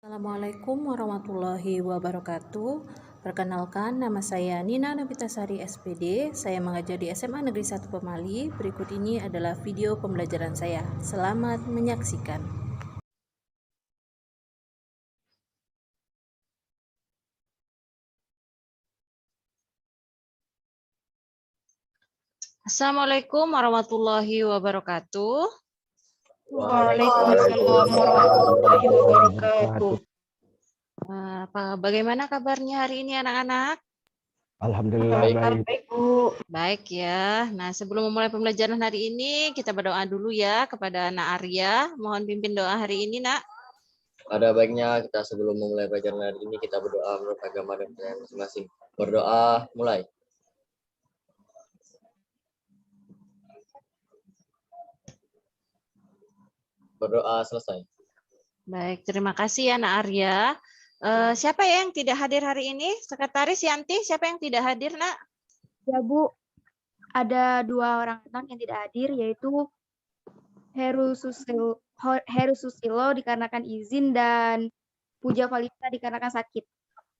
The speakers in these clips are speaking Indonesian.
Assalamualaikum warahmatullahi wabarakatuh. Perkenalkan, nama saya Nina Novitasari SPD. Saya mengajar di SMA Negeri 1 Pemali. Berikut ini adalah video pembelajaran saya. Selamat menyaksikan. Assalamualaikum warahmatullahi wabarakatuh. Waalaikumsalam warahmatullahi wabarakatuh. Bagaimana kabarnya hari ini anak-anak? Alhamdulillah baik. Bu. Baik ya. Nah, sebelum memulai pembelajaran hari ini, kita berdoa dulu ya kepada Nak Arya. Mohon pimpin doa hari ini, Nak. Ada baiknya kita sebelum memulai pelajaran hari ini kita berdoa menurut agama dan percayaan masing-masing. Berdoa mulai. Berdoa selesai. Baik, terima kasih ya Nak Arya. Siapa yang tidak hadir hari ini? Sekretaris Yanti, siapa yang tidak hadir, Nak? Ya Bu, ada 2 orang anak yang tidak hadir, yaitu Heru Susilo dikarenakan izin dan Puja Valita dikarenakan sakit.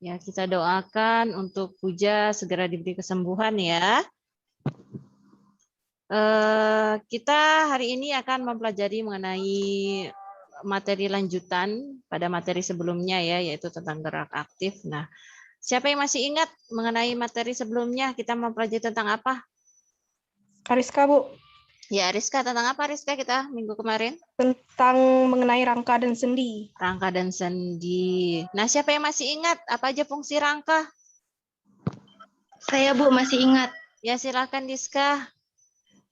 Ya, kita doakan untuk Puja segera diberi kesembuhan ya. Kita hari ini akan mempelajari mengenai materi lanjutan pada materi sebelumnya ya, yaitu tentang gerak aktif. Nah, siapa yang masih ingat mengenai materi sebelumnya kita mempelajari tentang apa? Kariska, Bu. Ya, Rizka, tentang apa Rizka kita minggu kemarin? Tentang mengenai rangka dan sendi. Rangka dan sendi. Nah, siapa yang masih ingat apa aja fungsi rangka? Saya Bu masih ingat. Ya, silakan Rizka.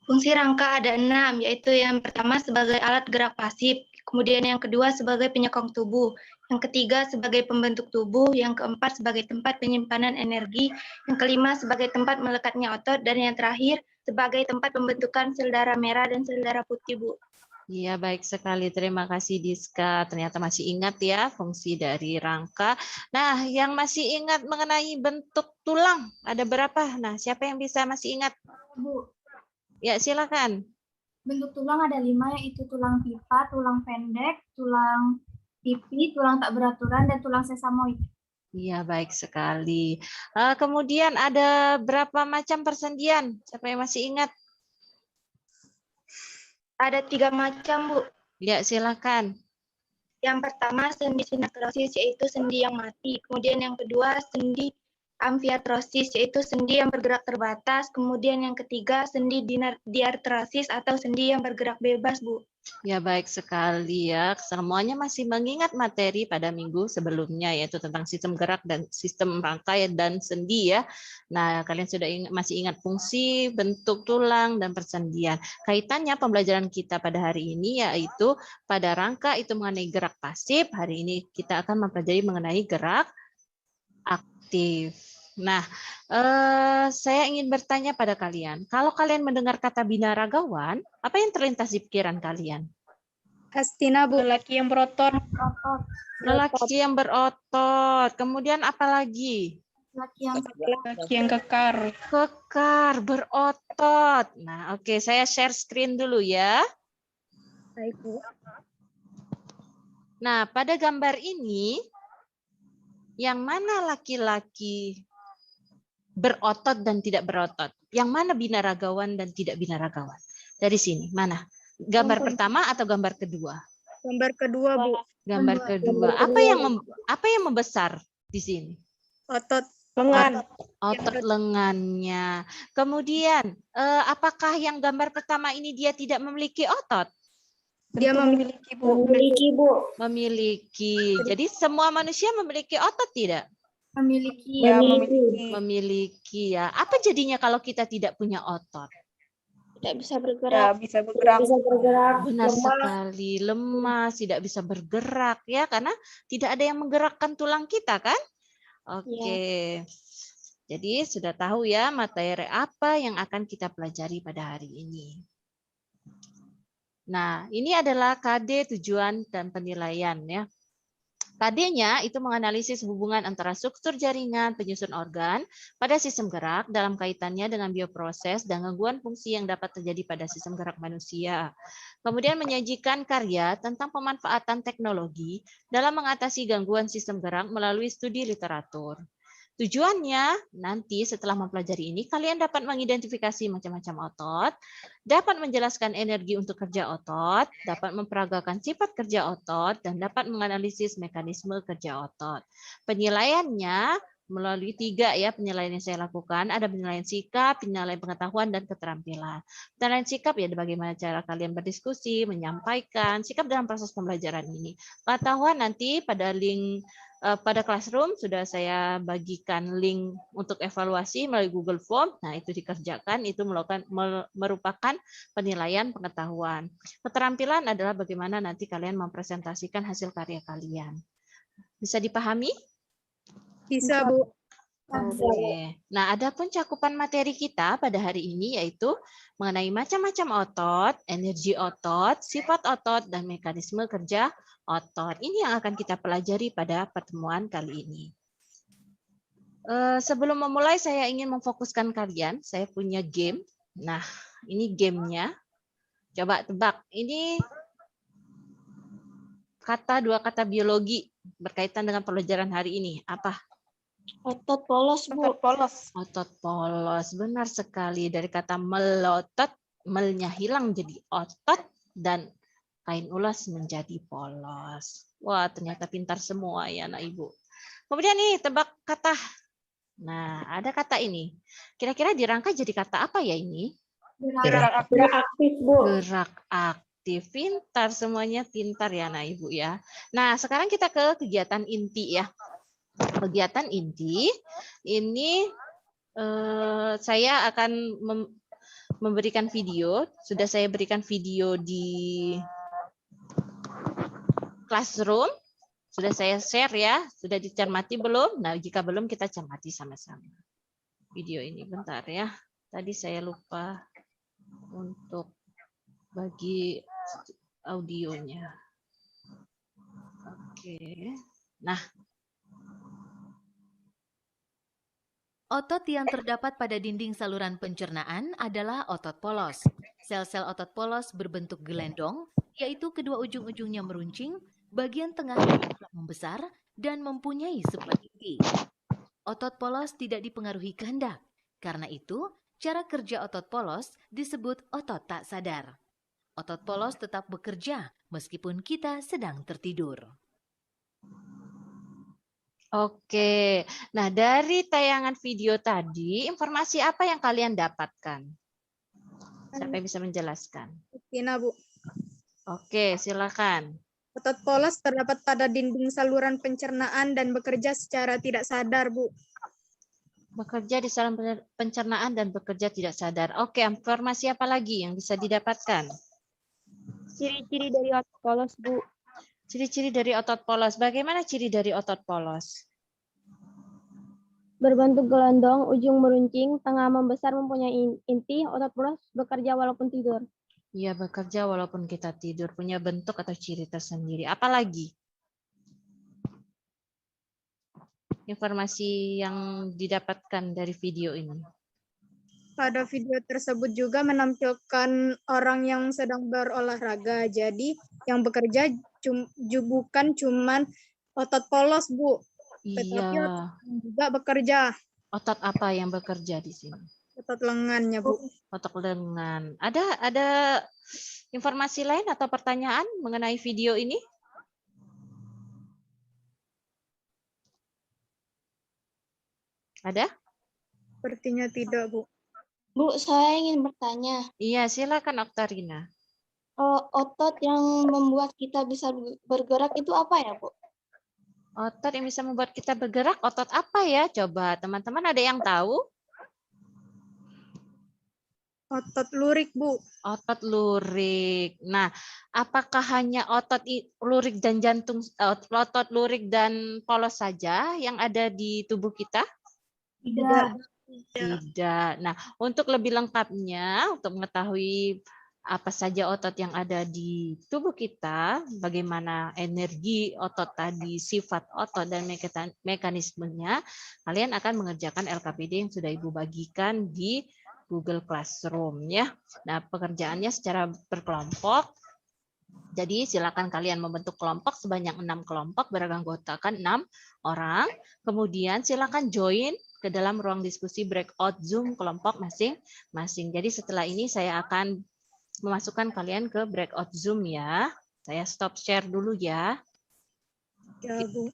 Fungsi rangka ada 6, yaitu yang pertama sebagai alat gerak pasif, kemudian yang kedua sebagai penyokong tubuh, yang ketiga sebagai pembentuk tubuh, yang keempat sebagai tempat penyimpanan energi, yang kelima sebagai tempat melekatnya otot, dan yang terakhir sebagai tempat pembentukan sel darah merah dan sel darah putih, Bu. Iya, baik sekali. Terima kasih Diska. Ternyata masih ingat ya fungsi dari rangka. Nah, yang masih ingat mengenai bentuk tulang, ada berapa? Nah, siapa yang bisa masih ingat? Bu, ya silakan. Bentuk tulang ada 5, yaitu tulang pipa, tulang pendek, tulang pipi, tulang tak beraturan, dan tulang sesamoid. Iya, baik sekali. Kemudian ada berapa macam persendian? Siapa yang masih ingat? Ada 3 macam, Bu. Ya, silakan. Yang pertama sendi sinakrosis, yaitu sendi yang mati. Kemudian yang kedua sendi amfiatrosis, yaitu sendi yang bergerak terbatas. Kemudian yang ketiga sendi diartrosis atau sendi yang bergerak bebas, Bu. Ya, baik sekali ya. Semuanya masih mengingat materi pada minggu sebelumnya, yaitu tentang sistem gerak dan sistem rangkai dan sendi ya. Nah, kalian sudah masih ingat fungsi, bentuk tulang, dan persendian. Kaitannya pembelajaran kita pada hari ini yaitu pada rangka itu mengenai gerak pasif. Hari ini kita akan mempelajari mengenai gerak aktif. Nah, saya ingin bertanya pada kalian, kalau kalian mendengar kata binaragawan, apa yang terlintas di pikiran kalian? Hastina, Bu. Lelaki yang berotot. Lelaki yang berotot. Kemudian apa lagi? Lelaki yang kekar. Kekar, berotot. Nah, oke, saya share screen dulu ya. Baik, Bu. Nah, pada gambar ini, yang mana laki-laki berotot dan tidak berotot? Yang mana binaragawan dan tidak binaragawan? Dari sini, mana? Gambar pertama atau gambar kedua? Gambar kedua, Bu. Gambar kedua. Apa yang membesar di sini? Otot Lengan. Otot lengannya. Kemudian, apakah yang gambar pertama ini dia tidak memiliki otot? Dia memiliki, Bu. Memiliki. Jadi semua manusia memiliki otot tidak? Memiliki. Ya, Memiliki ya. Apa jadinya kalau kita tidak punya otot? Tidak bisa Ya, bergerak. bisa bergerak. Benar sekali, lemas, tidak bisa bergerak ya, karena tidak ada yang menggerakkan tulang kita kan? Oke. Jadi sudah tahu ya materi apa yang akan kita pelajari pada hari ini. Nah, ini adalah KD tujuan dan penilaian ya. KD-nya itu menganalisis hubungan antara struktur jaringan penyusun organ pada sistem gerak dalam kaitannya dengan bioproses dan gangguan fungsi yang dapat terjadi pada sistem gerak manusia. Kemudian menyajikan karya tentang pemanfaatan teknologi dalam mengatasi gangguan sistem gerak melalui studi literatur. Tujuannya nanti setelah mempelajari ini kalian dapat mengidentifikasi macam-macam otot, dapat menjelaskan energi untuk kerja otot, dapat memperagakan sifat kerja otot, dan dapat menganalisis mekanisme kerja otot. Penilaiannya melalui 3 ya penilaian yang saya lakukan. Ada penilaian sikap, penilaian pengetahuan, dan keterampilan. Penilaian sikap ya bagaimana cara kalian berdiskusi, menyampaikan sikap dalam proses pembelajaran ini. Pengetahuan nanti pada link pada Classroom sudah saya bagikan link untuk evaluasi melalui Google Form. Nah, itu dikerjakan, itu merupakan penilaian pengetahuan. Keterampilan adalah bagaimana nanti kalian mempresentasikan hasil karya kalian. Bisa dipahami? Bisa, Bu. Oke. Nah, adapun cakupan materi kita pada hari ini yaitu mengenai macam-macam otot, energi otot, sifat otot, dan mekanisme kerja otot. Ini yang akan kita pelajari pada pertemuan kali ini. Sebelum memulai, saya ingin memfokuskan kalian. Saya punya game. Nah, ini gamenya. Coba tebak. Ini dua kata biologi berkaitan dengan pelajaran hari ini. Apa? Otot polos, Bu. Otot polos. Otot polos, benar sekali. Dari kata melotot, melnya hilang jadi otot, dan kain ulas menjadi polos. Wah, ternyata pintar semua ya anak ibu. Kemudian nih, tebak kata. Nah, ada kata ini. Kira-kira dirangkai jadi kata apa ya ini? Gerak aktif, Bu. Gerak aktif. Pintar, semuanya pintar ya anak ibu ya. Nah, sekarang kita ke kegiatan inti ya. Kegiatan inti ini saya akan memberikan video. Sudah saya berikan video di Classroom. Sudah saya share ya. Sudah dicermati belum? Nah, jika belum kita cermati sama-sama. Video ini bentar ya. Tadi saya lupa untuk bagi audionya. Oke. Nah, otot yang terdapat pada dinding saluran pencernaan adalah otot polos. Sel-sel otot polos berbentuk gelendong, yaitu kedua ujung-ujungnya meruncing, bagian tengahnya membesar, dan mempunyai sebelah inti. Otot polos tidak dipengaruhi kehendak. Karena itu, cara kerja otot polos disebut otot tak sadar. Otot polos tetap bekerja meskipun kita sedang tertidur. oke. Nah, dari tayangan video tadi, informasi apa yang kalian dapatkan? Siapa yang bisa menjelaskan? Tina, Bu. Oke, silakan. Otot polos terdapat pada dinding saluran pencernaan dan bekerja secara tidak sadar, Bu. Bekerja di saluran pencernaan dan bekerja tidak sadar. Oke, informasi apa lagi yang bisa didapatkan? Ciri-ciri dari otot polos, Bu. Ciri-ciri dari otot polos. Bagaimana ciri dari otot polos? Berbentuk gelondong, ujung meruncing, tengah membesar, mempunyai inti. Otot polos bekerja walaupun tidur. Ia bekerja walaupun kita tidur, punya bentuk atau ciri tersendiri. Apalagi? Informasi yang didapatkan dari video ini. Pada video tersebut juga menampilkan orang yang sedang berolahraga. Jadi yang bekerja bukan cuman otot polos, Bu. Tetapi Iya. otot juga bekerja. Otot apa yang bekerja di sini? Otot lengannya, Bu. Otot lengan. Ada informasi lain atau pertanyaan mengenai video ini? Ada? Sepertinya tidak, Bu. Bu, saya ingin bertanya. Iya, silakan Oktarina. Otot yang membuat kita bisa bergerak itu apa ya, Bu? Otot yang bisa membuat kita bergerak, otot apa ya? Coba teman-teman ada yang tahu? Otot lurik, Bu. Otot lurik. Nah, apakah hanya otot lurik dan jantung, otot lurik dan polos saja yang ada di tubuh kita? Tidak. Tidak. Nah, untuk lebih lengkapnya, untuk mengetahui apa saja otot yang ada di tubuh kita, bagaimana energi otot tadi, sifat otot dan mekanismenya, kalian akan mengerjakan LKPD yang sudah Ibu bagikan di Google Classroom ya. Nah, pekerjaannya secara berkelompok. Jadi silakan kalian membentuk kelompok sebanyak 6 kelompok beranggotakan 6 orang. Kemudian silakan join ke dalam ruang diskusi breakout Zoom kelompok masing-masing. Jadi setelah ini saya akan memasukkan kalian ke breakout Zoom ya. Saya stop share dulu ya. Ya, Bu.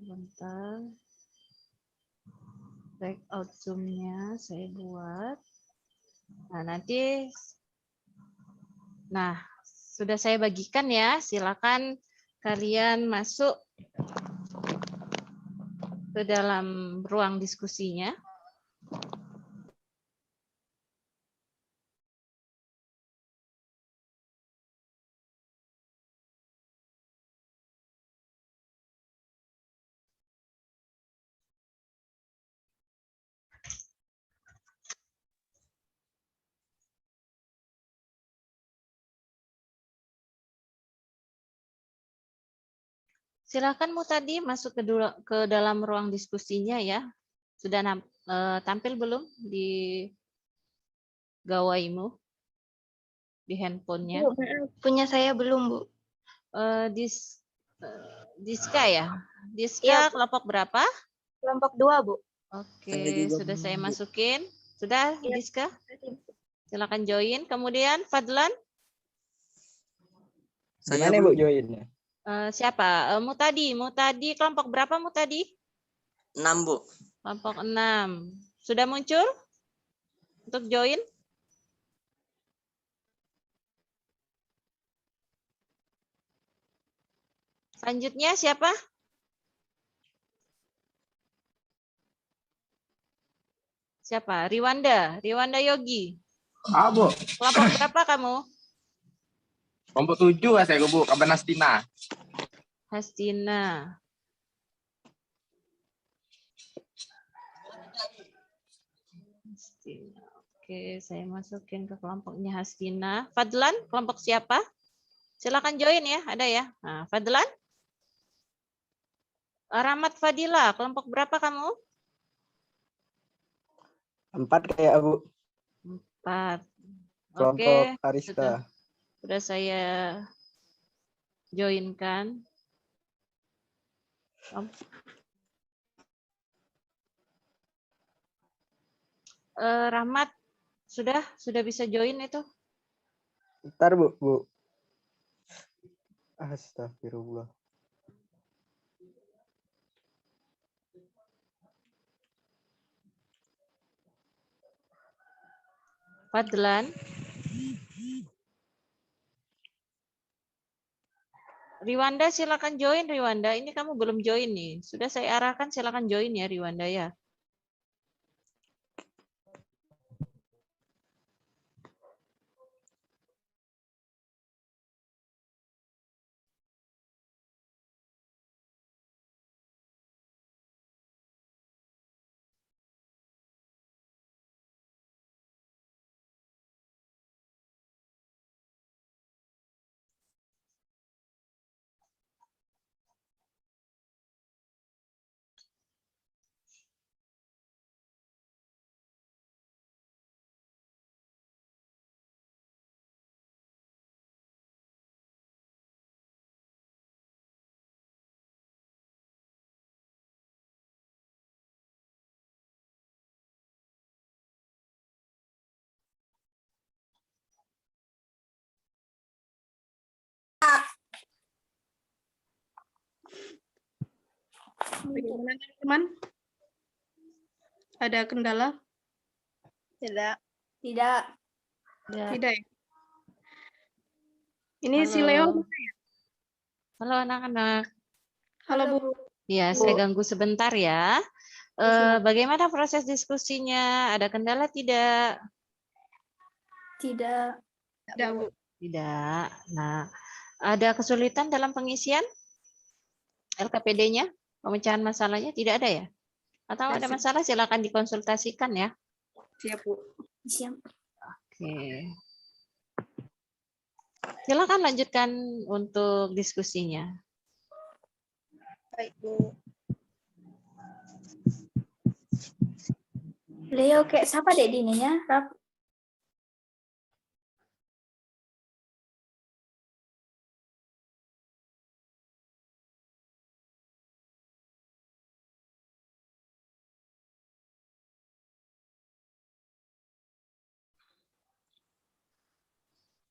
Sebentar. Breakout Zoom-nya saya buat. Nah, sudah saya bagikan ya. Silakan kalian masuk ke dalam ruang diskusinya. Silakan tadi masuk ke dalam ruang diskusinya ya. Sudah tampil belum di gawaimu? Di handphonenya? Bu, punya saya belum, Bu. Diska ya? Diska Iya, Bu. kelompok berapa? Kelompok 2, Bu. Oke, sudah saya masukin. Sudah, Iya. Diska? Silakan join. Kemudian Fadlan? Saya Bu joinnya? Siapa? Mutadi kelompok berapa Mutadi? 6 Bu. Kelompok 6. Sudah muncul untuk join? Selanjutnya siapa? Siapa? Riwanda Yogi. Bu. Kelompok berapa kamu? Kelompok 7 saya Bu, Kaban Hastina. Hastina. Oke, saya masukin ke kelompoknya Hastina. Fadlan, kelompok siapa? Silakan join ya, ada ya. Nah, Fadlan? Rahmat Fadila, kelompok berapa kamu? 4 kayak Bu. 4. Kelompok Ariska. Sudah saya joinkan. Rahmat, sudah bisa join itu? Ntar Bu. Astagfirullah. Fadlan. Riwanda silakan join Riwanda. Ini kamu belum join nih. Sudah saya arahkan silakan join ya Riwanda ya. Bagaimana teman-teman? Ada kendala? Tidak. Tidak ya? Ini Halo. si Leo mana ya? Halo anak-anak. Halo Bu. Ya, saya ganggu sebentar ya. Bagaimana proses diskusinya? Ada kendala tidak? Tidak. Tidak, Bu. Tidak. Nah, ada kesulitan dalam pengisian LKPD-nya? Pemecahan masalahnya tidak ada ya? Atau ada masalah silakan dikonsultasikan ya. Siap, Bu. Siap. Oke. Silakan lanjutkan untuk diskusinya. Baik, Bu. Beliau kayak siapa dek dininya?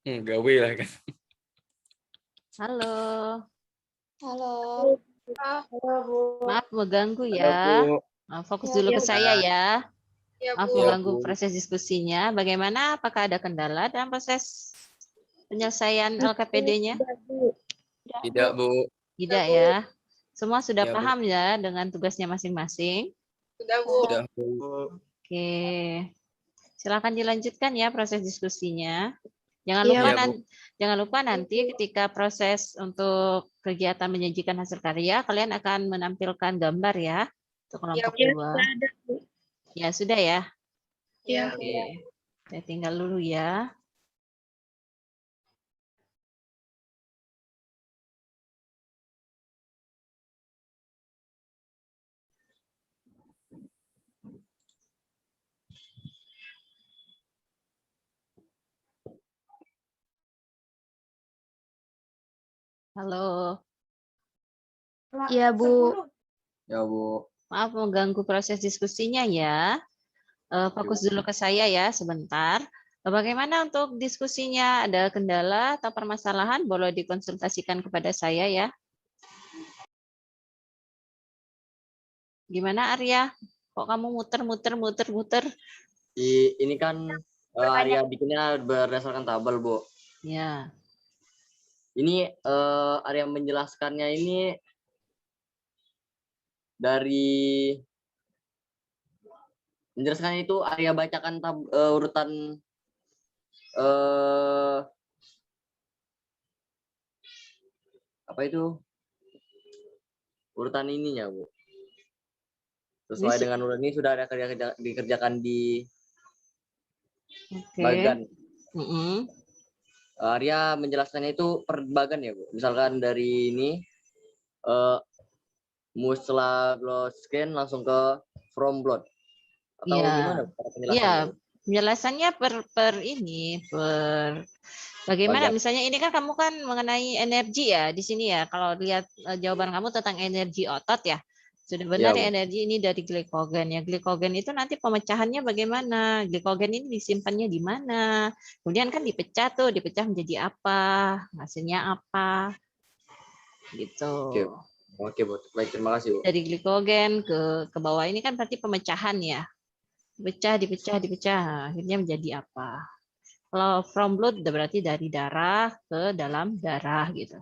Gawe lah kan. Halo. Halo. Halo, Bu. Maaf mengganggu Halo, ya. Bu. Fokus Ya, dulu ke Bu. saya ya. Ya, Maaf Bu. mengganggu Bu. proses diskusinya. Bagaimana? Apakah ada kendala dalam proses penyelesaian LKPD-nya? Tidak, Bu. Tidak ya. Semua sudah Ya, Bu. paham ya dengan tugasnya masing-masing. Sudah, Bu. Sudah, Bu. Oke. Silakan dilanjutkan ya proses diskusinya. Iya, Jangan lupa nanti ketika proses untuk kegiatan menyajikan hasil karya, kalian akan menampilkan gambar ya untuk kelompok dua. Ya sudah ya. Iya. Oke. Saya tinggal dulu ya. Halo. Iya, Bu. Ya, Bu. Maaf mengganggu proses diskusinya ya. Fokus dulu ke saya ya sebentar. Bagaimana untuk diskusinya? Ada kendala atau permasalahan? Boleh dikonsultasikan kepada saya ya. Gimana Arya? Kok kamu muter? Ini kan area bikinnya berdasarkan tabel, Bu. Ya. Ini area menjelaskannya ini dari menjelaskan itu area bacakan urutan apa itu urutan ininya, Bu. Sesuai dengan urutan ini sudah ada dikerjakan di bagan. Arya menjelaskannya itu per bagan ya, Bu. Misalkan dari ini musla blood scan langsung ke from blood atau gimana penjelasannya? Iya, penjelasannya per bagaimana bagan. Misalnya ini kan kamu kan mengenai energi ya di sini ya. Kalau lihat jawaban kamu tentang energi otot ya. Sudah benar ya, energi ini dari glikogen ya. Glikogen itu nanti pemecahannya bagaimana? Glikogen ini disimpannya di mana? Kemudian kan dipecah menjadi apa? Hasilnya apa? Gitu. Oke, Bu. Baik, terima kasih, Bu. Dari glikogen ke bawah ini kan berarti pemecahan ya. Dipecah, akhirnya menjadi apa? Kalau from blood berarti dari darah ke dalam darah gitu.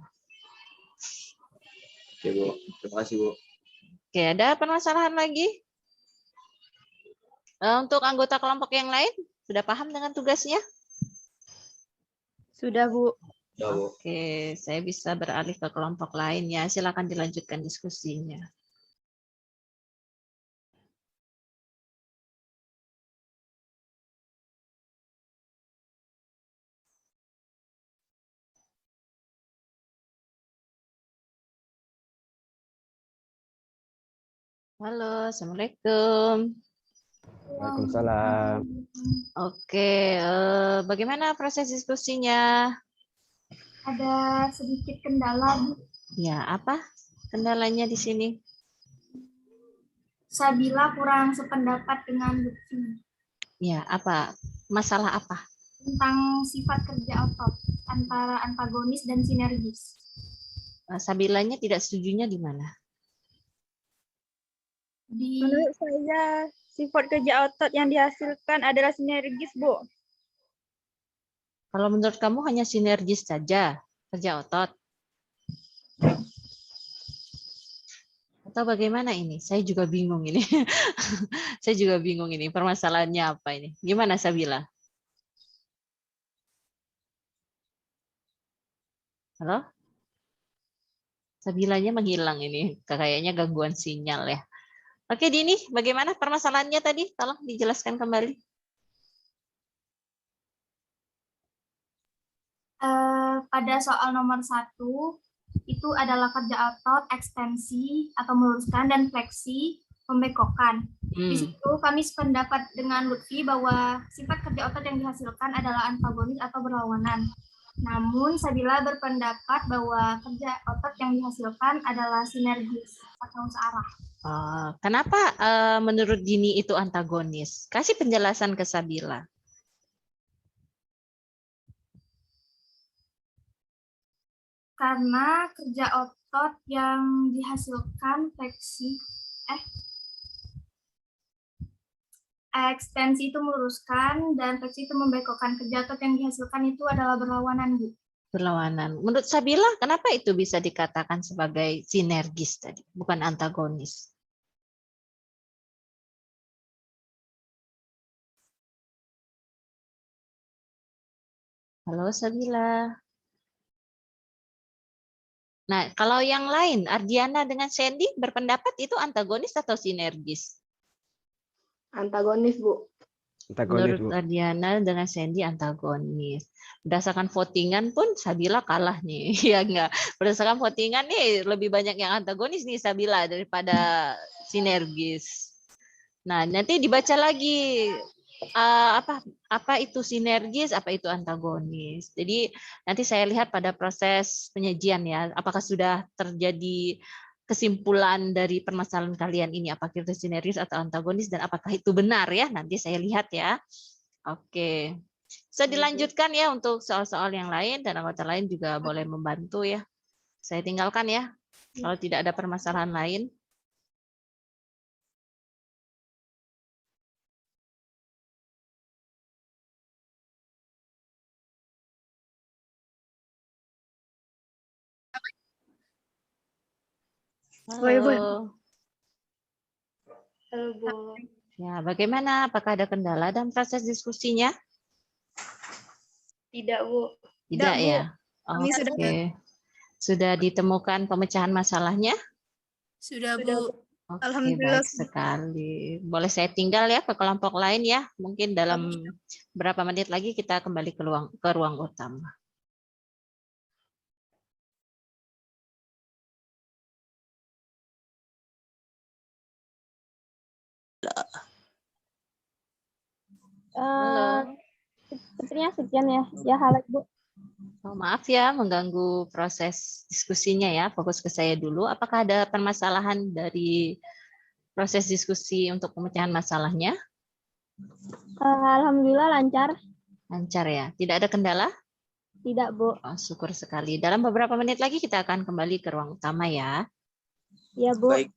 Oke, Bu. Terima kasih, Bu. Oke, ada permasalahan lagi? Untuk anggota kelompok yang lain, sudah paham dengan tugasnya? Sudah, Bu. Ya, Bu. Oke, saya bisa beralih ke kelompok lain ya. Silakan dilanjutkan diskusinya. Halo, Assalamualaikum. Waalaikumsalam. Oke, bagaimana proses diskusinya? Ada sedikit kendala, Bu. Ya, apa kendalanya di sini? Sabila kurang sependapat dengan Lutfi Ya, apa? Masalah apa? tentang sifat kerja otot antara antagonis dan sinergis. Sabilanya tidak setujunya di mana? Menurut saya, sifat kerja otot yang dihasilkan adalah sinergis, Bu. Kalau menurut kamu hanya sinergis saja kerja otot? Atau bagaimana ini? Saya juga bingung ini. Saya juga bingung ini. Permasalahannya apa ini? Gimana Sabila? Halo? Sabilanya menghilang ini, kayaknya gangguan sinyal ya. Oke, Dini, bagaimana permasalahannya tadi? Tolong dijelaskan kembali. Pada soal nomor 1, itu adalah kerja otot, ekstensi atau meluruskan, dan fleksi, pembengkokan. Di situ kami sependapat dengan Lutfi bahwa sifat kerja otot yang dihasilkan adalah antagonis atau berlawanan. Namun Sabila berpendapat bahwa kerja otot yang dihasilkan adalah sinergis atau searah. Kenapa menurut Dini itu antagonis? Kasih penjelasan ke Sabila. Karena kerja otot yang dihasilkan ekstensi itu meluruskan dan fleksi itu membengkokkan. Kerja otot yang dihasilkan itu adalah berlawanan, Bu. Berlawanan. Menurut Sabila, kenapa itu bisa dikatakan sebagai sinergis tadi, bukan antagonis? Halo Sabila. Nah, kalau yang lain, Ardiana dengan Sandy berpendapat itu antagonis atau sinergis? Antagonis, Bu. Antagonis, Menurut Bu. Ardiana dengan Sandy antagonis. Berdasarkan votingan pun Sabila kalah nih. Ya enggak? Berdasarkan votingan nih lebih banyak yang antagonis nih Sabila daripada sinergis. Nah, nanti dibaca lagi apa itu sinergis, apa itu antagonis. Jadi nanti saya lihat pada proses penyajian ya, apakah sudah terjadi kesimpulan dari permasalahan kalian ini, apakah itu sinergis atau antagonis dan apakah itu benar ya, nanti saya lihat ya. Oke. Bisa dilanjutkan ya untuk soal-soal yang lain dan anggota lain juga boleh membantu ya. Saya tinggalkan ya, kalau tidak ada permasalahan lain. Halo. Halo, Bu. Ya, bagaimana? Apakah ada kendala dalam proses diskusinya? Tidak, Bu. Tidak Bu. ya? Kami Oke. Sudah ditemukan pemecahan masalahnya? Sudah, Sudah, Bu. Bu. Oke, Alhamdulillah. baik sekali. Boleh saya tinggal ya ke kelompok lain ya? Mungkin dalam berapa menit lagi kita kembali ke ruang utama. Halo. Sepertinya sekian ya. Ya, halo, Bu. Oh, maaf ya mengganggu proses diskusinya ya. Fokus ke saya dulu. Apakah ada permasalahan dari proses diskusi untuk pemecahan masalahnya? Alhamdulillah lancar. Lancar ya. Tidak ada kendala? Tidak, Bu. Oh, syukur sekali. Dalam beberapa menit lagi kita akan kembali ke ruang utama ya. Ya, Bu. Baik.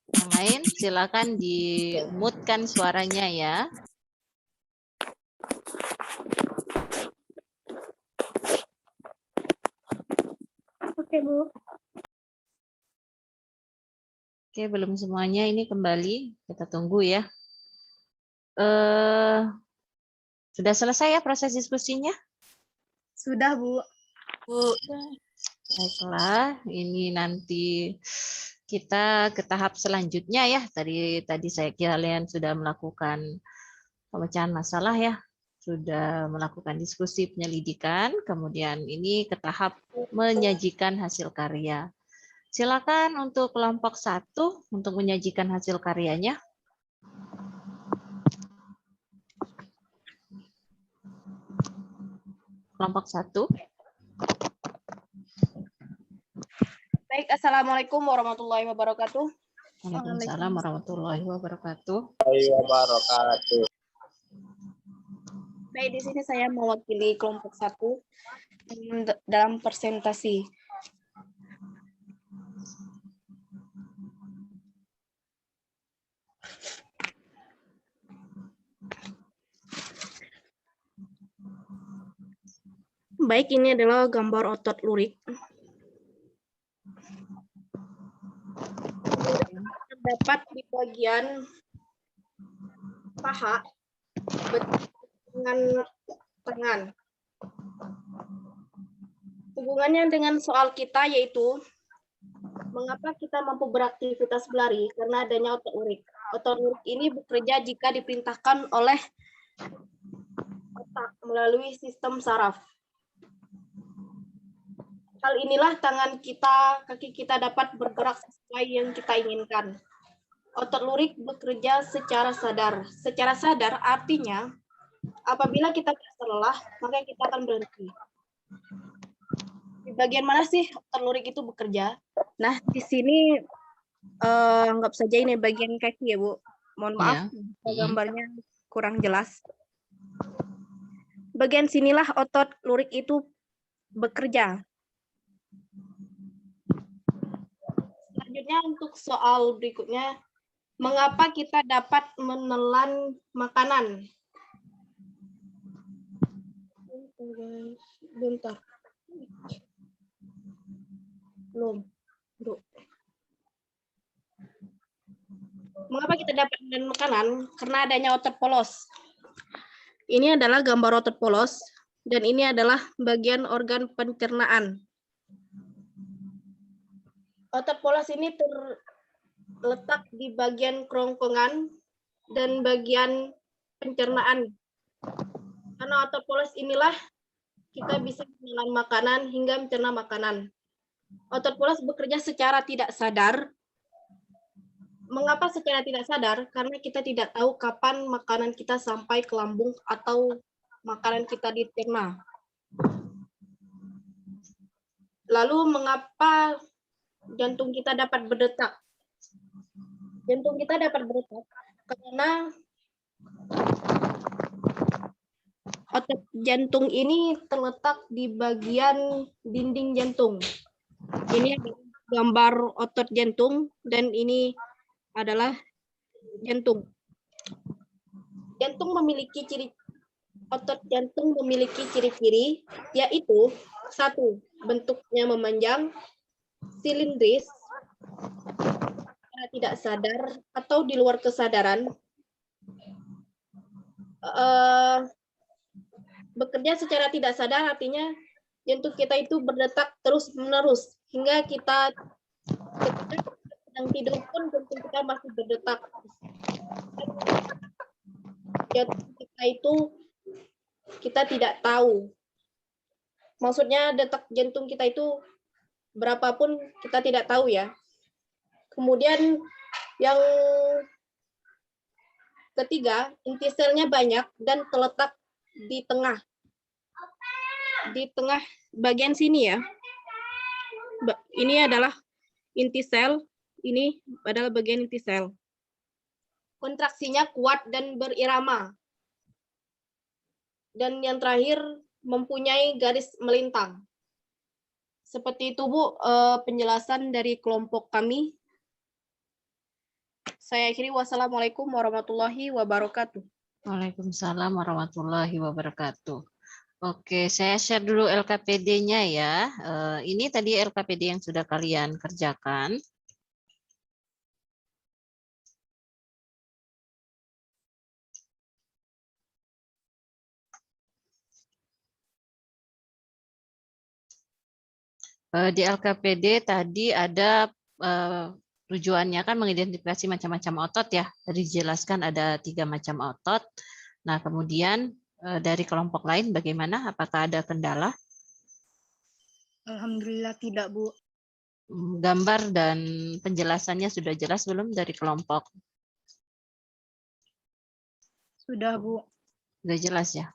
Yang lain silakan di-mute-kan suaranya ya. Oke, Bu. Oke, belum semuanya ini kembali. Kita tunggu ya. Sudah selesai ya proses diskusinya? Sudah, Bu. Baiklah, ini nanti kita ke tahap selanjutnya ya. Tadi saya kira kalian sudah melakukan pemecahan masalah ya. Sudah melakukan diskusi penyelidikan, kemudian ini ke tahap menyajikan hasil karya. Silakan untuk kelompok 1 untuk menyajikan hasil karyanya. Kelompok 1. Baik, Assalamualaikum warahmatullahi wabarakatuh. Waalaikumsalam warahmatullahi wabarakatuh. Baik, di sini saya mewakili kelompok 1 dalam presentasi. Baik, ini adalah gambar otot lurik. Terdapat di bagian paha dengan tangan. Hubungannya dengan soal kita yaitu mengapa kita mampu beraktivitas berlari karena adanya otot lurik. Otot lurik ini bekerja jika diperintahkan oleh otak melalui sistem saraf. Hal inilah tangan kita, kaki kita dapat bergerak sesuai yang kita inginkan. Otot lurik bekerja secara sadar. Secara sadar artinya apabila kita merasa lelah, maka kita akan berhenti. Di bagian mana sih otot lurik itu bekerja? Nah, di sini anggap saja ini bagian kaki ya, Bu. Mohon maaf, gambarnya kurang jelas. Bagian sinilah otot lurik itu bekerja. Selanjutnya untuk soal berikutnya, mengapa kita dapat menelan makanan? Bentar. Belum. Mengapa kita dapat menelan makanan? Karena adanya otot polos. Ini adalah gambar otot polos, dan ini adalah bagian organ pencernaan. Otot polos ini terletak di bagian kerongkongan dan bagian pencernaan. Karena otot polos inilah kita bisa menelan makanan hingga mencerna makanan. Otot polos bekerja secara tidak sadar. Mengapa secara tidak sadar? Karena kita tidak tahu kapan makanan kita sampai ke lambung atau makanan kita dicerna. Lalu mengapa jantung kita dapat berdetak? Jantung kita dapat berdetak karena otot jantung ini terletak di bagian dinding jantung. Ini gambar otot jantung dan ini adalah jantung. Otot jantung memiliki ciri-ciri yaitu 1. Bentuknya memanjang, silindris, tidak sadar atau di luar kesadaran, bekerja secara tidak sadar artinya jantung kita itu berdetak terus-menerus hingga kita ketika sedang tidur pun jantung kita masih berdetak. Jantung kita itu kita tidak tahu. Maksudnya detak jantung kita itu berapapun kita tidak tahu ya. Kemudian yang ketiga, inti selnya banyak dan terletak di tengah. Di tengah bagian sini ya. Ini adalah inti sel, ini adalah bagian inti sel. Kontraksinya kuat dan berirama. Dan yang terakhir mempunyai garis melintang. Seperti itu Bu, penjelasan dari kelompok kami. Saya akhiri, wassalamualaikum warahmatullahi wabarakatuh. Waalaikumsalam warahmatullahi wabarakatuh. Oke, saya share dulu LKPD-nya ya. Ini tadi LKPD yang sudah kalian kerjakan. Di LKPD tadi ada tujuannya kan mengidentifikasi macam-macam otot ya. Tadi dijelaskan ada 3 macam otot. Nah, kemudian dari kelompok lain bagaimana? Apakah ada kendala? Alhamdulillah tidak, Bu. Gambar dan penjelasannya sudah jelas belum dari kelompok? Sudah, Bu. Sudah jelas ya?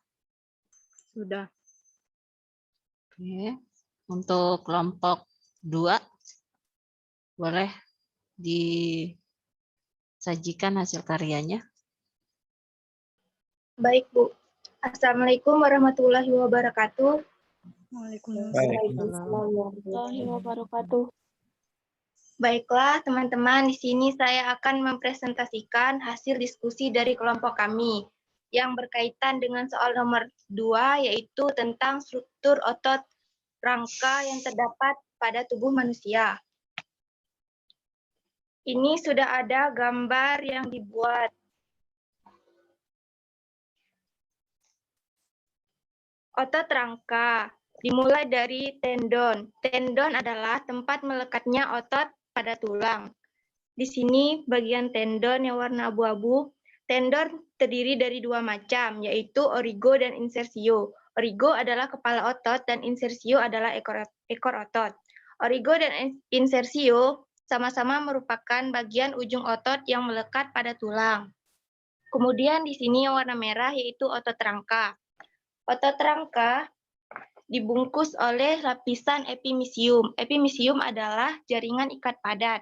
Sudah. Oke. Untuk kelompok 2, boleh disajikan hasil karyanya. Baik, Bu. Assalamualaikum warahmatullahi wabarakatuh. Waalaikumsalam warahmatullahi wabarakatuh. Baiklah, teman-teman, di sini saya akan mempresentasikan hasil diskusi dari kelompok kami yang berkaitan dengan soal nomor 2, yaitu tentang struktur otot rangka yang terdapat pada tubuh manusia. Ini sudah ada gambar yang dibuat. Otot rangka dimulai dari tendon. Tendon adalah tempat melekatnya otot pada tulang. Di sini bagian tendon yang warna abu-abu. Tendon terdiri dari dua macam, yaitu origo dan insersio. Origo adalah kepala otot dan insersio adalah ekor otot. Origo dan insersio sama-sama merupakan bagian ujung otot yang melekat pada tulang. Kemudian di sini yang warna merah yaitu otot rangka. Otot rangka dibungkus oleh lapisan epimisium. Epimisium adalah jaringan ikat padat.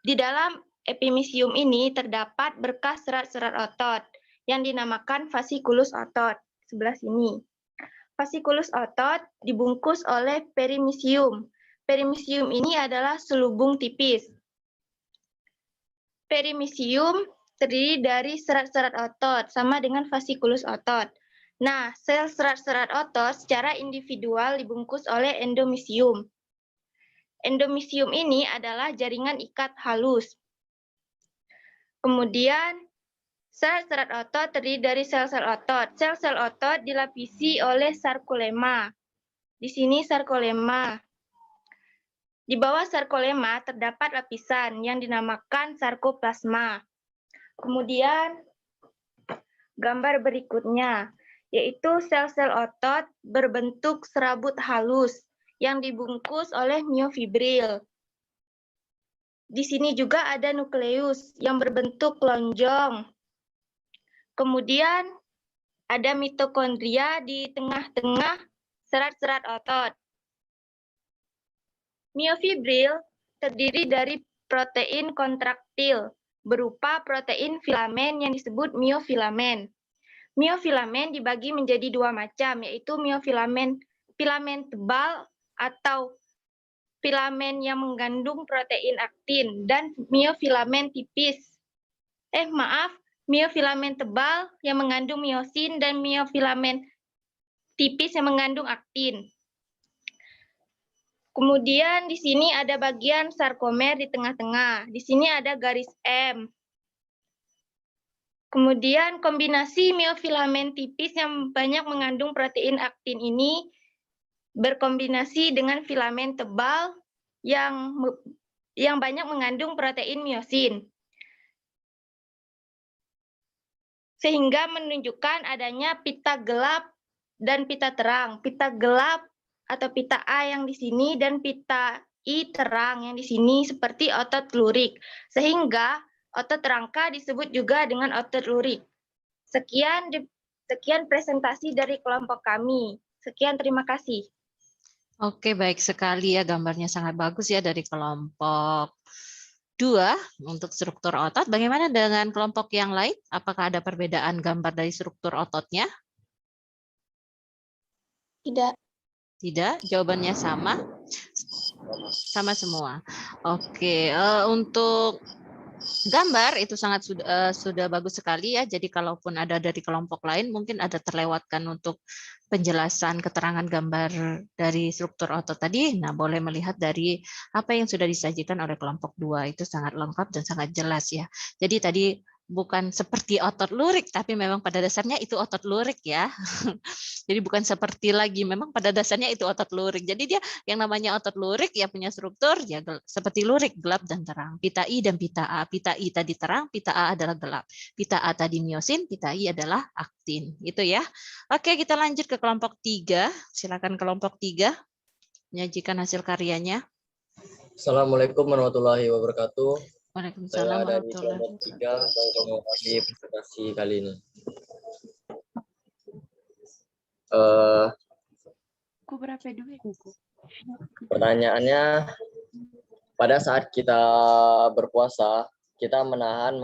Di dalam epimisium ini terdapat berkas serat-serat otot yang dinamakan fasciculus otot. Sebelah sini. Fasciculus otot dibungkus oleh perimisium. Perimisium ini adalah selubung tipis. Perimisium terdiri dari serat-serat otot, sama dengan fasciculus otot. Nah, sel serat-serat otot secara individual dibungkus oleh endomisium. Endomisium ini adalah jaringan ikat halus. Kemudian, serat-serat otot terdiri dari sel-sel otot. Sel-sel otot dilapisi oleh sarkolema. Di sini sarkolema. Di bawah sarkolema terdapat lapisan yang dinamakan sarkoplasma. Kemudian, gambar berikutnya, yaitu sel-sel otot berbentuk serabut halus yang dibungkus oleh miofibril. Di sini juga ada nukleus yang berbentuk lonjong. Kemudian ada mitokondria di tengah-tengah serat-serat otot. Miofibril terdiri dari protein kontraktil berupa protein filamen yang disebut miofilamen. Miofilamen dibagi menjadi dua macam, yaitu miofilamen filamen tebal atau filamen yang mengandung protein aktin dan miofilamen tipis. Miofilamen tebal yang mengandung miosin dan miofilamen tipis yang mengandung aktin. Kemudian di sini ada bagian sarkomer di tengah-tengah. Di sini ada garis M. Kemudian kombinasi miofilamen tipis yang banyak mengandung protein aktin ini berkombinasi dengan filamen tebal yang banyak mengandung protein miosin. Sehingga menunjukkan adanya pita gelap dan pita terang. Pita gelap atau pita A yang di sini dan pita I terang yang di sini seperti otot lurik. Sehingga otot rangka disebut juga dengan otot lurik. Sekian presentasi dari kelompok kami. Sekian, terima kasih. Oke, baik sekali ya, gambarnya sangat bagus ya dari kelompok 2 untuk struktur otot. Bagaimana dengan kelompok yang lain? Apakah ada perbedaan gambar dari struktur ototnya? Tidak. Tidak, jawabannya sama? Sama semua. Oke, untuk gambar itu sangat sudah bagus sekali ya. Jadi kalaupun ada dari kelompok lain mungkin ada terlewatkan untuk penjelasan keterangan gambar dari struktur otot tadi. Nah, boleh melihat dari apa yang sudah disajikan oleh kelompok 2 itu sangat lengkap dan sangat jelas ya. Jadi tadi bukan seperti otot lurik, tapi memang pada dasarnya itu otot lurik ya. Jadi bukan seperti lagi, memang pada dasarnya itu otot lurik. Jadi dia yang namanya otot lurik ya punya struktur ya seperti lurik, gelap dan terang. Pita I dan pita A. Pita I tadi terang, pita A adalah gelap. Pita A tadi miosin, pita I adalah aktin. Itu ya. Oke, kita lanjut ke kelompok 3. Silakan kelompok 3 menyajikan hasil karyanya. Assalamualaikum warahmatullahi wabarakatuh. Waalaikumsalam Saya dari kelompok 3 saya mengawali presentasi kali ini. Pertanyaannya, pada saat kita berpuasa, kita menahan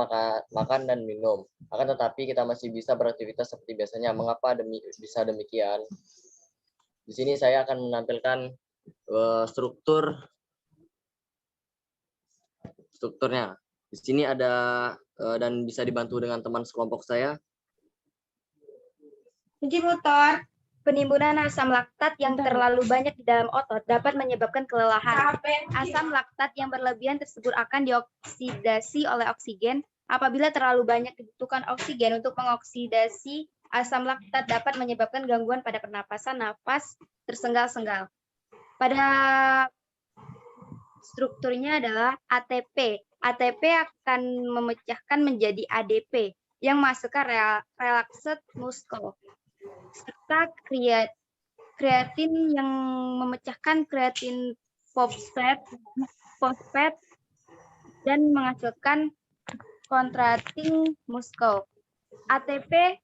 makan dan minum. Akan tetapi kita masih bisa beraktivitas seperti biasanya. Mengapa bisa demikian? Di sini saya akan menampilkan strukturnya. Di sini ada dan bisa dibantu dengan teman sekelompok saya. Inhibitor, penimbunan asam laktat yang terlalu banyak di dalam otot dapat menyebabkan kelelahan. Asam laktat yang berlebihan tersebut akan dioksidasi oleh oksigen. Apabila terlalu banyak dibutuhkan oksigen untuk mengoksidasi, asam laktat dapat menyebabkan gangguan pada pernapasan, napas tersengal-sengal. Pada strukturnya adalah ATP. ATP akan memecahkan menjadi ADP yang menghasilkan relaxed muscle, serta kreatin yang memecahkan kreatin fosfat dan menghasilkan contracting muscle. ATP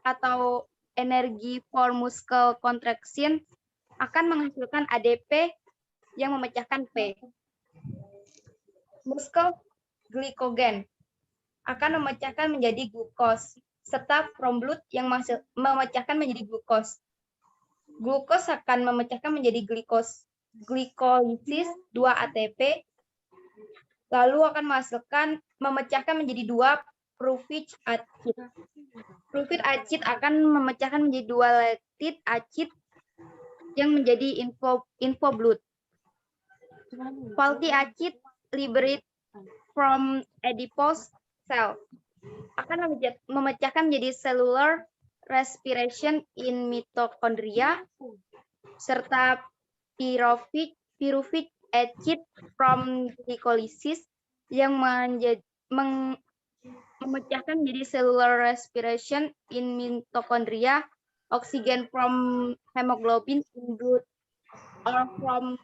atau energy for muscle contraction akan menghasilkan ADP yang memecahkan P. Muscle glycogen akan memecahkan menjadi glukos, serta from blood yang memecahkan menjadi glukos. Glukos akan memecahkan menjadi glikolisis 2 ATP, lalu akan memecahkan menjadi 2 pruvic acid. Pruvic acid akan memecahkan menjadi 2 lactic acid yang menjadi info blood. Fatty acid liberate from adipose cell akan memecahkan menjadi cellular respiration in mitochondria, serta pyruvic acid from glycolysis yang memecahkan menjadi cellular respiration in mitochondria, oxygen from hemoglobin in blood or from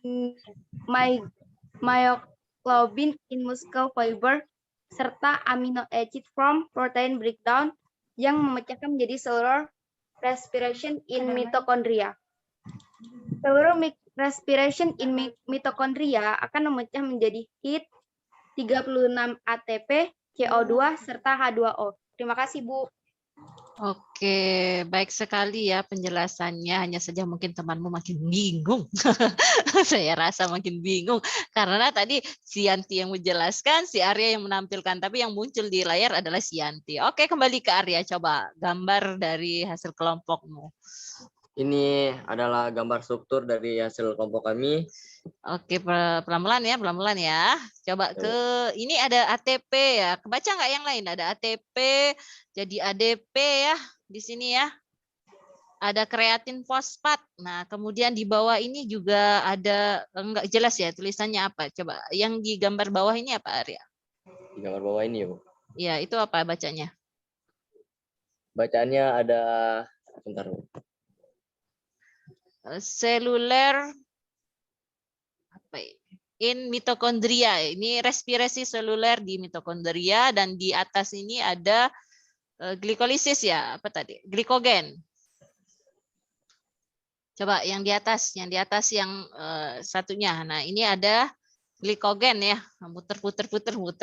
myoglobin in muscle fiber, serta amino acid from protein breakdown yang memecahkan menjadi cellular respiration in mitochondria. Cellular respiration in mitochondria akan memecah menjadi heat 36 ATP, CO2, serta H2O. Terima kasih, Bu. Oke, baik sekali ya penjelasannya. Hanya saja mungkin temanmu makin bingung. Saya rasa makin bingung karena tadi si Yanti yang menjelaskan, si Arya yang menampilkan, tapi yang muncul di layar adalah si Yanti. Oke, kembali ke Arya. Coba gambar dari hasil kelompokmu. Ini adalah gambar struktur dari hasil kelompok kami. Oke, pelan-pelan ya. Coba ke ini ada ATP ya. Kebaca nggak yang lain? Ada ATP, jadi ADP ya di sini ya. Ada kreatin fosfat. Nah, kemudian di bawah ini juga ada enggak jelas ya tulisannya apa. Coba yang di gambar bawah ini apa, Arya? Di gambar bawah ini ya, Bu. Ya, itu apa bacanya? Bacaannya ada bentar, Bu. Seluler apa in mitokondria. Ini respirasi seluler di mitokondria, dan di atas ini ada glikolisis ya, apa tadi? Glikogen. Coba yang di atas yang satunya. Nah, ini ada glikogen ya. Muter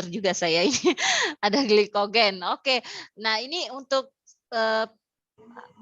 juga saya ini. Ada glikogen. Oke. Nah, ini untuk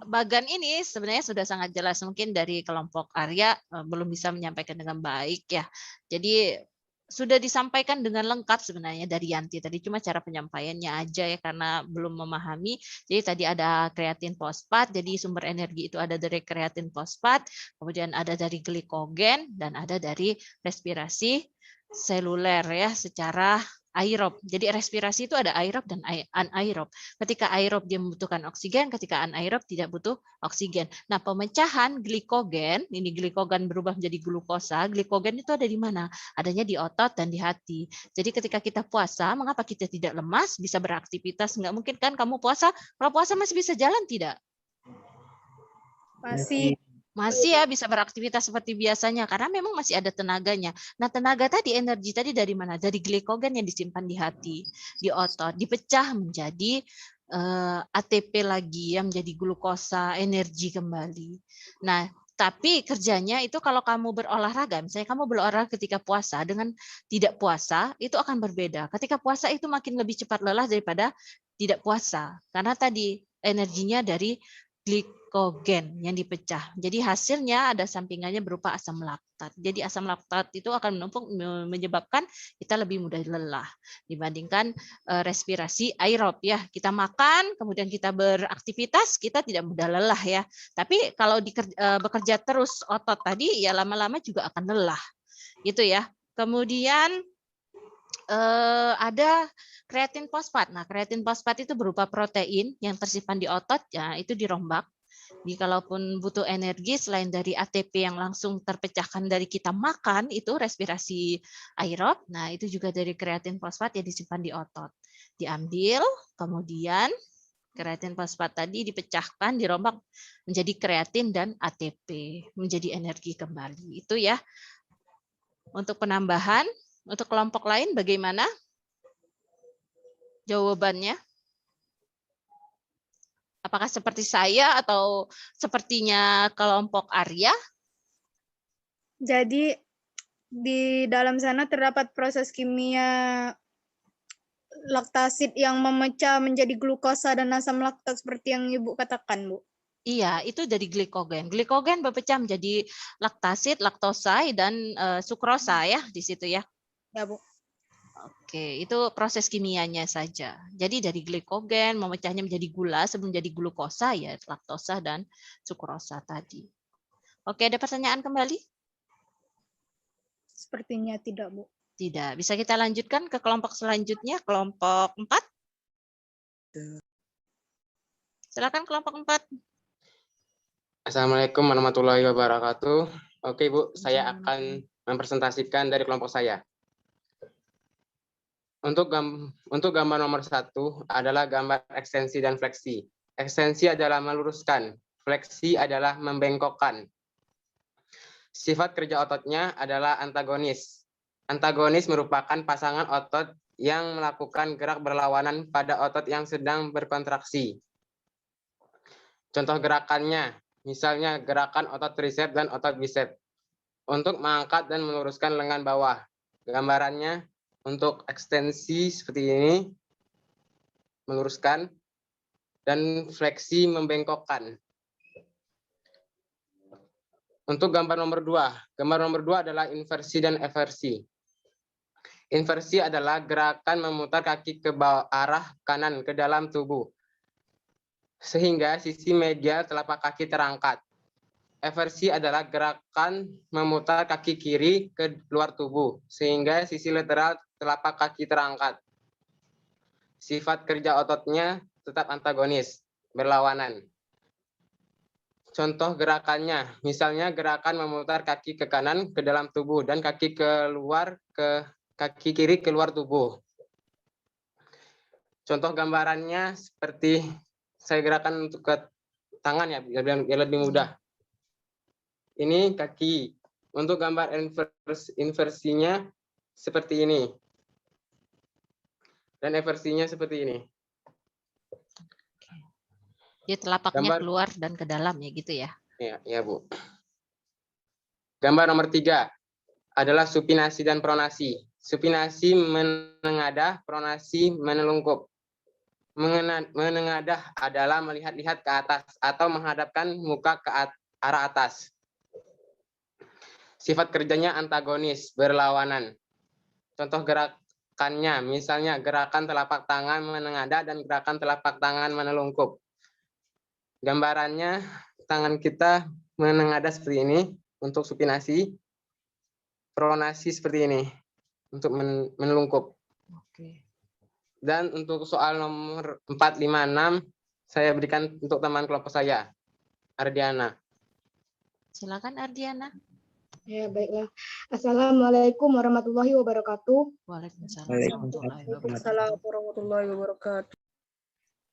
bagan ini sebenarnya sudah sangat jelas, mungkin dari kelompok Arya belum bisa menyampaikan dengan baik ya. Jadi sudah disampaikan dengan lengkap sebenarnya dari Yanti tadi, cuma cara penyampaiannya aja ya karena belum memahami. Jadi tadi ada kreatin fosfat, jadi sumber energi itu ada dari kreatin fosfat, kemudian ada dari glikogen, dan ada dari respirasi seluler ya secara aerob. Jadi respirasi itu ada aerob dan anaerob. Ketika aerob dia membutuhkan oksigen, ketika anaerob tidak butuh oksigen. Nah, pemecahan glikogen, ini glikogen berubah menjadi glukosa, glikogen itu ada di mana? Adanya di otot dan di hati. Jadi ketika kita puasa, mengapa kita tidak lemas, bisa beraktivitas? Nggak mungkin kan kamu puasa, kalau puasa masih bisa jalan tidak? Masih ya, bisa beraktivitas seperti biasanya karena memang masih ada tenaganya. Nah, tenaga tadi, energi tadi dari mana? Dari glikogen yang disimpan di hati, di otot, dipecah menjadi ATP lagi yang menjadi glukosa, energi kembali. Nah, Tapi kerjanya itu kalau kamu berolahraga, misalnya kamu berolahraga ketika puasa dengan tidak puasa, itu akan berbeda. Ketika puasa itu makin lebih cepat lelah daripada tidak puasa. Karena tadi energinya dari glikogen yang dipecah. Jadi hasilnya ada sampingannya berupa asam laktat. Jadi asam laktat itu akan menumpuk menyebabkan kita lebih mudah lelah dibandingkan respirasi aerob ya. Kita makan, kemudian kita beraktivitas, kita tidak mudah lelah ya. Tapi kalau bekerja terus otot tadi ya lama-lama juga akan lelah. Gitu ya. Kemudian ada kreatin fosfat. Nah, kreatin fosfat itu berupa protein yang tersimpan di otot, ya itu dirombak. Jadi kalaupun butuh energi selain dari ATP yang langsung terpecahkan dari kita makan, itu respirasi aerob. Nah, itu juga dari kreatin fosfat yang disimpan di otot. Diambil, kemudian kreatin fosfat tadi dipecahkan, dirombak menjadi kreatin dan ATP, menjadi energi kembali. Itu ya. Untuk penambahan, untuk kelompok lain bagaimana jawabannya? Apakah seperti saya atau sepertinya kelompok Arya? Jadi di dalam sana terdapat proses kimia laktasid yang memecah menjadi glukosa dan asam laktat seperti yang Ibu katakan, Bu. Iya, itu dari glikogen. Glikogen berpecah menjadi laktasid, laktosa, dan sukrosa ya di situ ya. Ya, Bu. Oke, itu proses kimianya saja. Jadi dari glikogen memecahnya menjadi gula sebelum jadi glukosa ya laktosa dan sukrosa tadi. Oke, ada pertanyaan kembali? Sepertinya tidak, Bu. Tidak. Bisa kita lanjutkan ke kelompok selanjutnya, kelompok 4. Silakan kelompok 4. Assalamualaikum warahmatullahi wabarakatuh. Oke, Bu, saya akan mempresentasikan dari kelompok saya. Untuk gambar nomor 1 adalah gambar ekstensi dan fleksi. Ekstensi adalah meluruskan, fleksi adalah membengkokkan. Sifat kerja ototnya adalah antagonis. Antagonis merupakan pasangan otot yang melakukan gerak berlawanan pada otot yang sedang berkontraksi. Contoh gerakannya, misalnya gerakan otot tricep dan otot bicep untuk mengangkat dan meluruskan lengan bawah. Gambarannya untuk ekstensi seperti ini, meluruskan, dan fleksi membengkokkan. Untuk gambar nomor 2 adalah inversi dan eversi. Inversi adalah gerakan memutar kaki ke bawah, arah kanan ke dalam tubuh, sehingga sisi media telapak kaki terangkat. Eversi adalah gerakan memutar kaki kiri ke luar tubuh, sehingga sisi lateral telapak kaki terangkat. Sifat kerja ototnya tetap antagonis, berlawanan. Contoh gerakannya, misalnya gerakan memutar kaki ke kanan ke dalam tubuh dan kaki kiri keluar tubuh. Contoh gambarannya seperti saya gerakan untuk ke tangan ya, biar lebih mudah. Ini kaki. Untuk gambar inversinya seperti ini. Dan eversinya seperti ini. Jadi telapaknya keluar dan ke dalam ya gitu ya. Ya, Bu. Gambar nomor 3 adalah supinasi dan pronasi. Supinasi menengadah, pronasi menelungkup. Menengadah adalah melihat-lihat ke atas atau menghadapkan muka ke arah atas. Sifat kerjanya antagonis, berlawanan. Contoh gerakannya, misalnya gerakan telapak tangan menengadah dan gerakan telapak tangan menelungkup. Gambarannya, tangan kita menengadah seperti ini untuk supinasi, pronasi seperti ini untuk menelungkup. Oke. Dan untuk soal nomor 4, 5, 6, saya berikan untuk teman kelompok saya, Ardiana. Silakan Ardiana. Ya, baiklah. Assalamualaikum warahmatullahi wabarakatuh. Waalaikumsalam warahmatullahi wabarakatuh.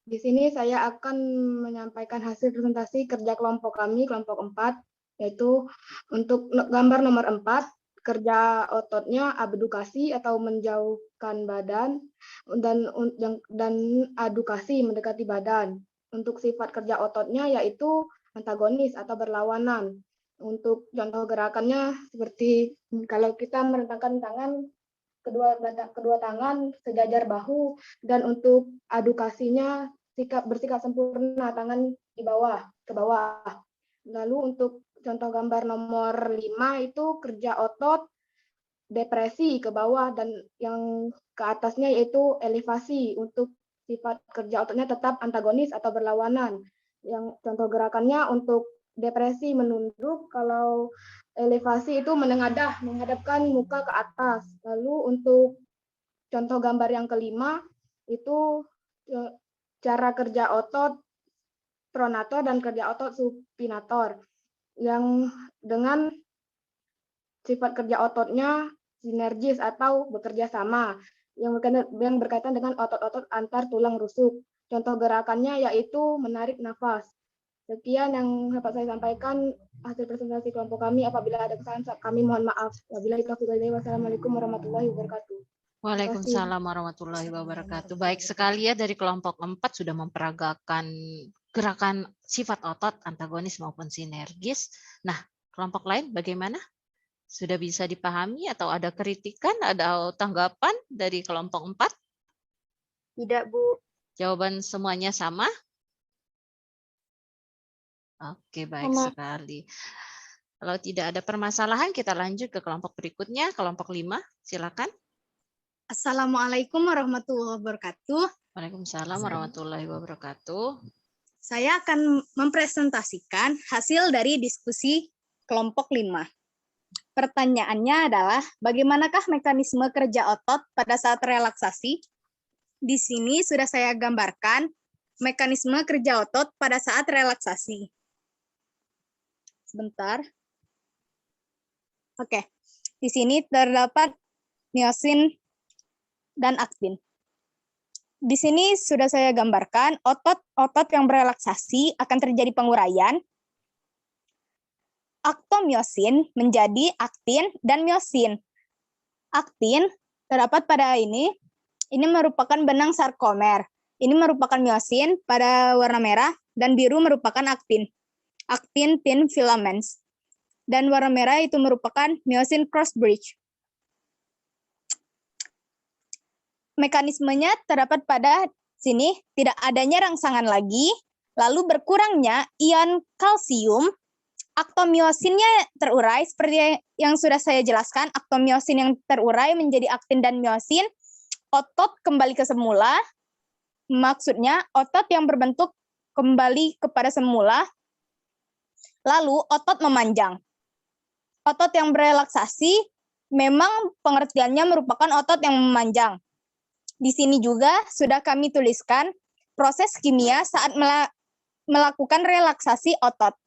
Di sini saya akan menyampaikan hasil presentasi kerja kelompok kami, kelompok 4, yaitu untuk gambar nomor 4, kerja ototnya abdukasi atau menjauhkan badan dan adukasi mendekati badan. Untuk sifat kerja ototnya yaitu antagonis atau berlawanan. Untuk contoh gerakannya seperti kalau kita merentangkan tangan, kedua tangan sejajar bahu, dan untuk adukasinya bersikap sempurna, tangan di bawah, ke bawah. Lalu untuk contoh gambar nomor 5 itu kerja otot, depresi ke bawah, dan yang ke atasnya yaitu elevasi. Untuk sifat kerja ototnya tetap antagonis atau berlawanan. Yang contoh gerakannya untuk depresi menunduk, kalau elevasi itu menengadah, menghadapkan muka ke atas. Lalu untuk contoh gambar yang kelima itu cara kerja otot pronator dan kerja otot supinator, yang dengan sifat kerja ototnya sinergis atau bekerja sama, yang berkaitan dengan otot-otot antar tulang rusuk. Contoh gerakannya yaitu menarik nafas. Sekian yang dapat saya sampaikan hasil presentasi kelompok kami. Apabila ada kesalahan kami mohon maaf. Wabillahi taufiq wal hidayah. Wassalamualaikum warahmatullahi wabarakatuh. Waalaikumsalam warahmatullahi wabarakatuh. Baik sekali ya, dari kelompok 4 sudah memperagakan gerakan sifat otot antagonis maupun sinergis. Nah, kelompok lain bagaimana? Sudah bisa dipahami atau ada kritikan, ada tanggapan dari kelompok 4? Tidak, Bu. Jawaban semuanya sama? Oke, baik Sama. sekali. Kalau tidak ada permasalahan, kita lanjut ke kelompok berikutnya, kelompok 5. Silakan. Assalamualaikum warahmatullahi wabarakatuh. Waalaikumsalam warahmatullahi wabarakatuh. Saya akan mempresentasikan hasil dari diskusi kelompok 5. Pertanyaannya adalah, bagaimanakah mekanisme kerja otot pada saat relaksasi? Di sini sudah saya gambarkan mekanisme kerja otot pada saat relaksasi. Sebentar. Oke. Di sini terdapat miosin dan aktin. Di sini sudah saya gambarkan otot-otot yang berelaksasi akan terjadi penguraian. Aktomiosin menjadi aktin dan miosin. Aktin terdapat pada ini merupakan benang sarkomer. Ini merupakan miosin pada warna merah dan biru merupakan aktin. Actin thin filaments. Dan warna merah itu merupakan miosin cross bridge. Mekanismenya terdapat pada sini, tidak adanya rangsangan lagi, lalu berkurangnya ion kalsium, aktomiosinnya terurai, seperti yang sudah saya jelaskan, aktomiosin yang terurai menjadi aktin dan miosin, otot kembali ke semula, maksudnya otot yang berbentuk kembali kepada semula, lalu otot memanjang. Otot yang berelaksasi memang pengertiannya merupakan otot yang memanjang. Di sini juga sudah kami tuliskan proses kimia saat melakukan relaksasi otot,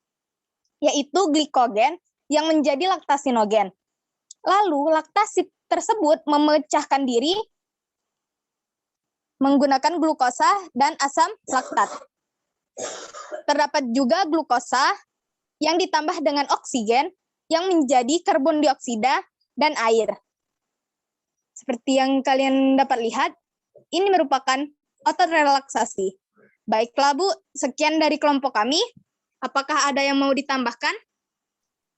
yaitu glikogen yang menjadi laktasinogen. Lalu laktasi tersebut memecahkan diri menggunakan glukosa dan asam laktat. Terdapat juga glukosa yang ditambah dengan oksigen yang menjadi karbon dioksida dan air. Seperti yang kalian dapat lihat, ini merupakan otot relaksasi. Baiklah Bu, sekian dari kelompok kami. Apakah ada yang mau ditambahkan?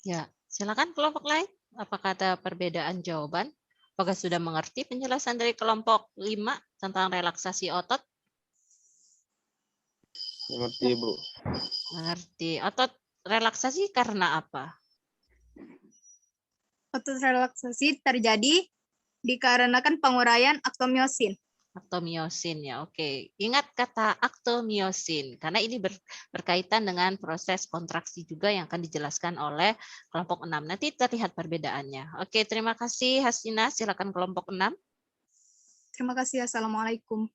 Ya, silakan kelompok lain. Apakah ada perbedaan jawaban? Apakah sudah mengerti penjelasan dari kelompok 5 tentang relaksasi otot? Mengerti, Bu. Mengerti. Otot relaksasi karena apa? Otot relaksasi terjadi dikarenakan penguraian aktomiosin. Aktomiosin ya, oke. Ingat kata aktomiosin, karena ini berkaitan dengan proses kontraksi juga yang akan dijelaskan oleh kelompok 6. Nanti terlihat perbedaannya. Oke, terima kasih Hasina. Silakan kelompok 6. Terima kasih. Assalamualaikum.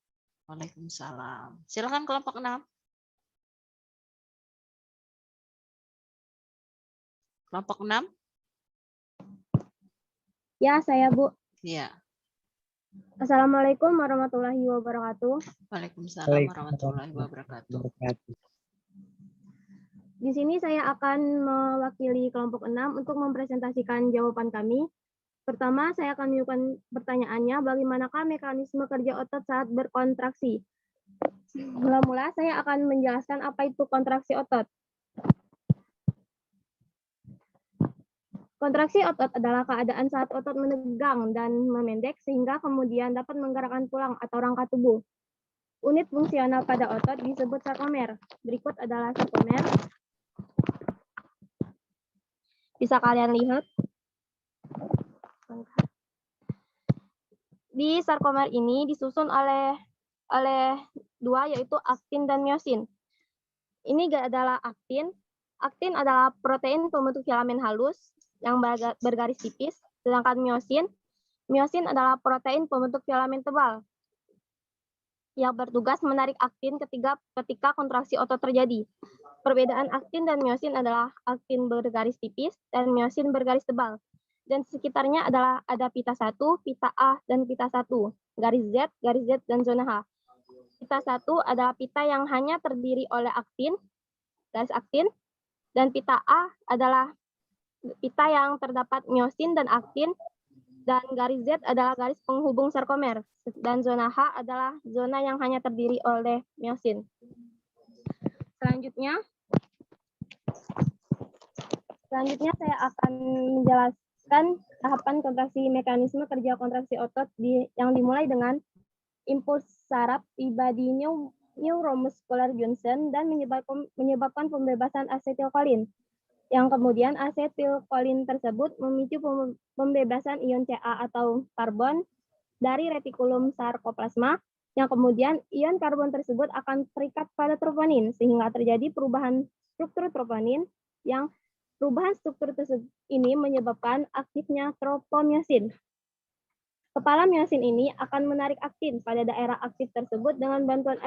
Waalaikumsalam. Silakan kelompok 6. Kelompok 6. Ya, saya Bu. Ya. Assalamualaikum warahmatullahi wabarakatuh. Waalaikumsalam warahmatullahi wabarakatuh. Di sini saya akan mewakili kelompok 6 untuk mempresentasikan jawaban kami. Pertama, saya akan menunjukkan pertanyaannya, bagaimanakah mekanisme kerja otot saat berkontraksi? Mula-mula saya akan menjelaskan apa itu kontraksi otot. Kontraksi otot adalah keadaan saat otot menegang dan memendek sehingga kemudian dapat menggerakkan tulang atau rangka tubuh. Unit fungsional pada otot disebut sarkomer. Berikut adalah sarkomer. Bisa kalian lihat. Di sarkomer ini disusun oleh dua, yaitu aktin dan miosin. Ini adalah aktin. Aktin adalah protein pembentuk filamen halus yang bergaris tipis, sedangkan miosin adalah protein pembentuk filamen tebal yang bertugas menarik aktin ketika kontraksi otot terjadi. Perbedaan aktin dan miosin adalah aktin bergaris tipis dan miosin bergaris tebal. Dan sekitarnya adalah ada pita 1, pita A, dan pita 1, garis Z, dan zona H. Pita 1 adalah pita yang hanya terdiri oleh aktin, garis aktin, dan pita A adalah pita yang terdapat miosin dan aktin, dan garis Z adalah garis penghubung sarkomer, dan zona H adalah zona yang hanya terdiri oleh miosin. Selanjutnya saya akan menjelaskan tahapan kontraksi mekanisme kerja kontraksi otot yang dimulai dengan impuls saraf tiba di neuromuscular junction dan menyebabkan pembebasan asetilkolin. Yang kemudian asetilkolin tersebut memicu pembebasan ion Ca atau karbon dari retikulum sarkoplasma, yang kemudian ion karbon tersebut akan terikat pada troponin sehingga terjadi perubahan struktur troponin, yang perubahan struktur tersebut ini menyebabkan aktifnya tropomiosin. Kepala miosin ini akan menarik aktin pada daerah aktif tersebut dengan bantuan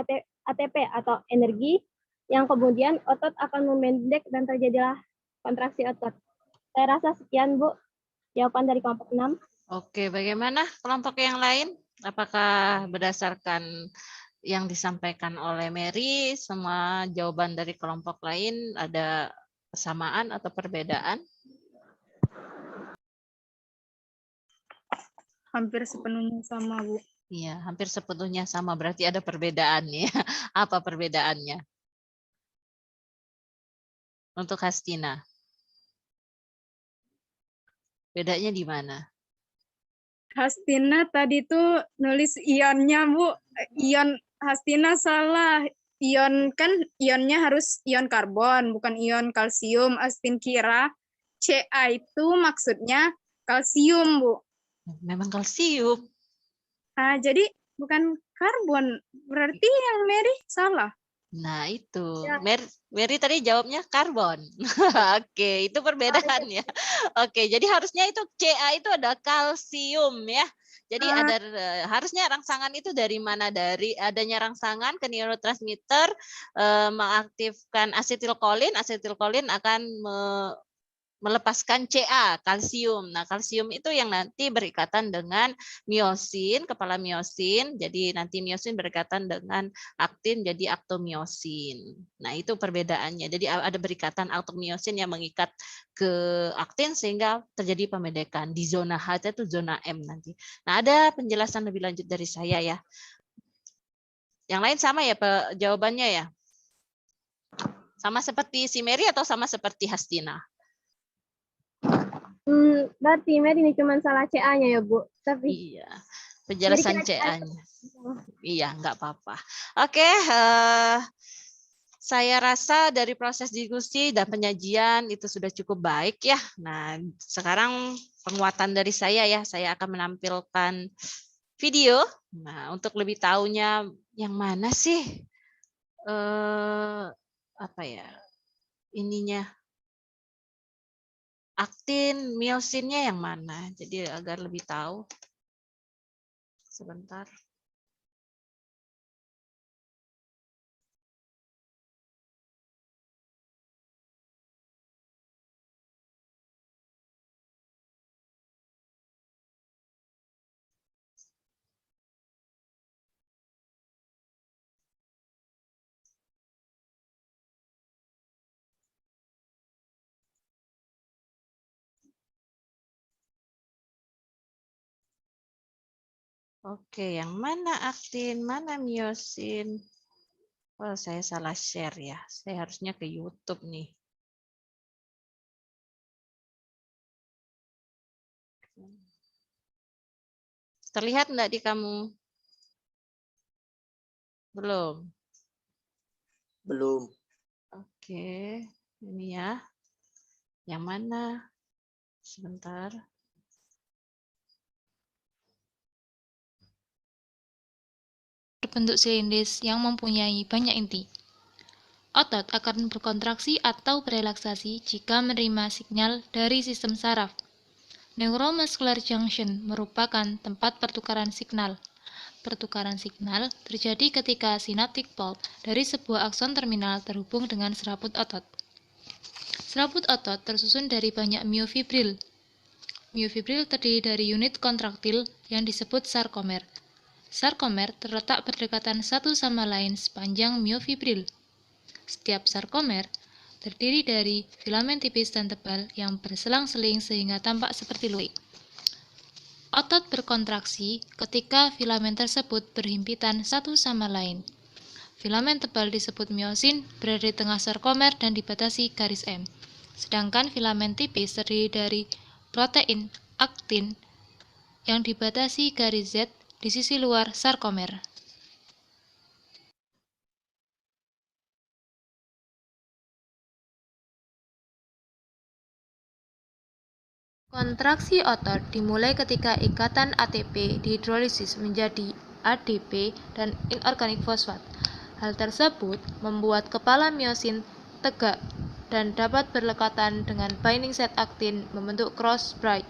ATP atau energi, yang kemudian otot akan memendek dan terjadilah kontraksi otot. Saya rasa sekian, Bu, jawaban dari kelompok 6. Oke, bagaimana kelompok yang lain? Apakah berdasarkan yang disampaikan oleh Mary, semua jawaban dari kelompok lain ada kesamaan atau perbedaan? Hampir sepenuhnya sama, Bu. Iya, hampir sepenuhnya sama. Berarti ada perbedaan ya. Apa perbedaannya? Untuk Hastina. Bedanya di mana? Hastina tadi tuh nulis ionnya, Bu. Ion Hastina salah. Ion kan ionnya harus ion karbon, bukan ion kalsium. Hastin kira Ca itu maksudnya kalsium, Bu. Memang kalsium. Jadi bukan karbon. Berarti yang Mary salah. Nah, itu. Ya. Mary tadi jawabnya karbon. Oke, itu perbedaan ya. Oke, jadi harusnya itu Ca itu ada kalsium ya. Jadi ada harusnya rangsangan itu dari mana? Dari adanya rangsangan ke neurotransmitter mengaktifkan asetilkolin. Asetilkolin akan melepaskan Ca, kalsium. Nah, kalsium itu yang nanti berikatan dengan miosin, kepala miosin. Jadi nanti miosin berikatan dengan aktin jadi aktomiosin. Nah, itu perbedaannya. Jadi ada berikatan aktomiosin yang mengikat ke aktin sehingga terjadi pemendekan. Di zona H itu zona M nanti. Nah, ada penjelasan lebih lanjut dari saya ya. Yang lain sama ya jawabannya ya? Sama seperti si Mary atau sama seperti Hastina? Berarti Mary ini cuma salah CA-nya ya, Bu. Tapi iya, penjelasan CA-nya. Iya, nggak apa-apa. Oke, saya rasa dari proses diskusi dan penyajian itu sudah cukup baik ya. Nah, sekarang penguatan dari saya ya, saya akan menampilkan video. Nah, untuk lebih tahunya yang mana sih apa ya ininya, aktin miosinnya yang mana, jadi agar lebih tahu. Sebentar. Oke, yang mana aktin, mana miosin? Oh, saya salah share ya. Saya harusnya ke YouTube nih. Terlihat enggak di kamu? Belum? Belum. Oke, ini ya. Yang mana? Sebentar. Berbentuk silindris yang mempunyai banyak inti. Otot akan berkontraksi atau berelaksasi jika menerima sinyal dari sistem saraf. Neuromuscular junction merupakan tempat pertukaran signal. Pertukaran signal terjadi ketika synaptic pulp dari sebuah akson terminal terhubung dengan serabut otot. Serabut otot tersusun dari banyak myofibril. Myofibril terdiri dari unit kontraktil yang disebut sarkomer. Sarkomer terletak berdekatan satu sama lain sepanjang myofibril. Setiap sarkomer terdiri dari filamen tipis dan tebal yang berselang-seling sehingga tampak seperti lurik. Otot berkontraksi ketika filamen tersebut berhimpitan satu sama lain. Filamen tebal disebut miosin, berada di tengah sarkomer dan dibatasi garis M. Sedangkan filamen tipis terdiri dari protein aktin yang dibatasi garis Z di sisi luar sarkomer. Kontraksi otot dimulai ketika ikatan ATP dihidrolisis menjadi ADP dan inorganik fosfat. Hal tersebut membuat kepala miosin tegak dan dapat berlekatan dengan binding site aktin membentuk cross braid.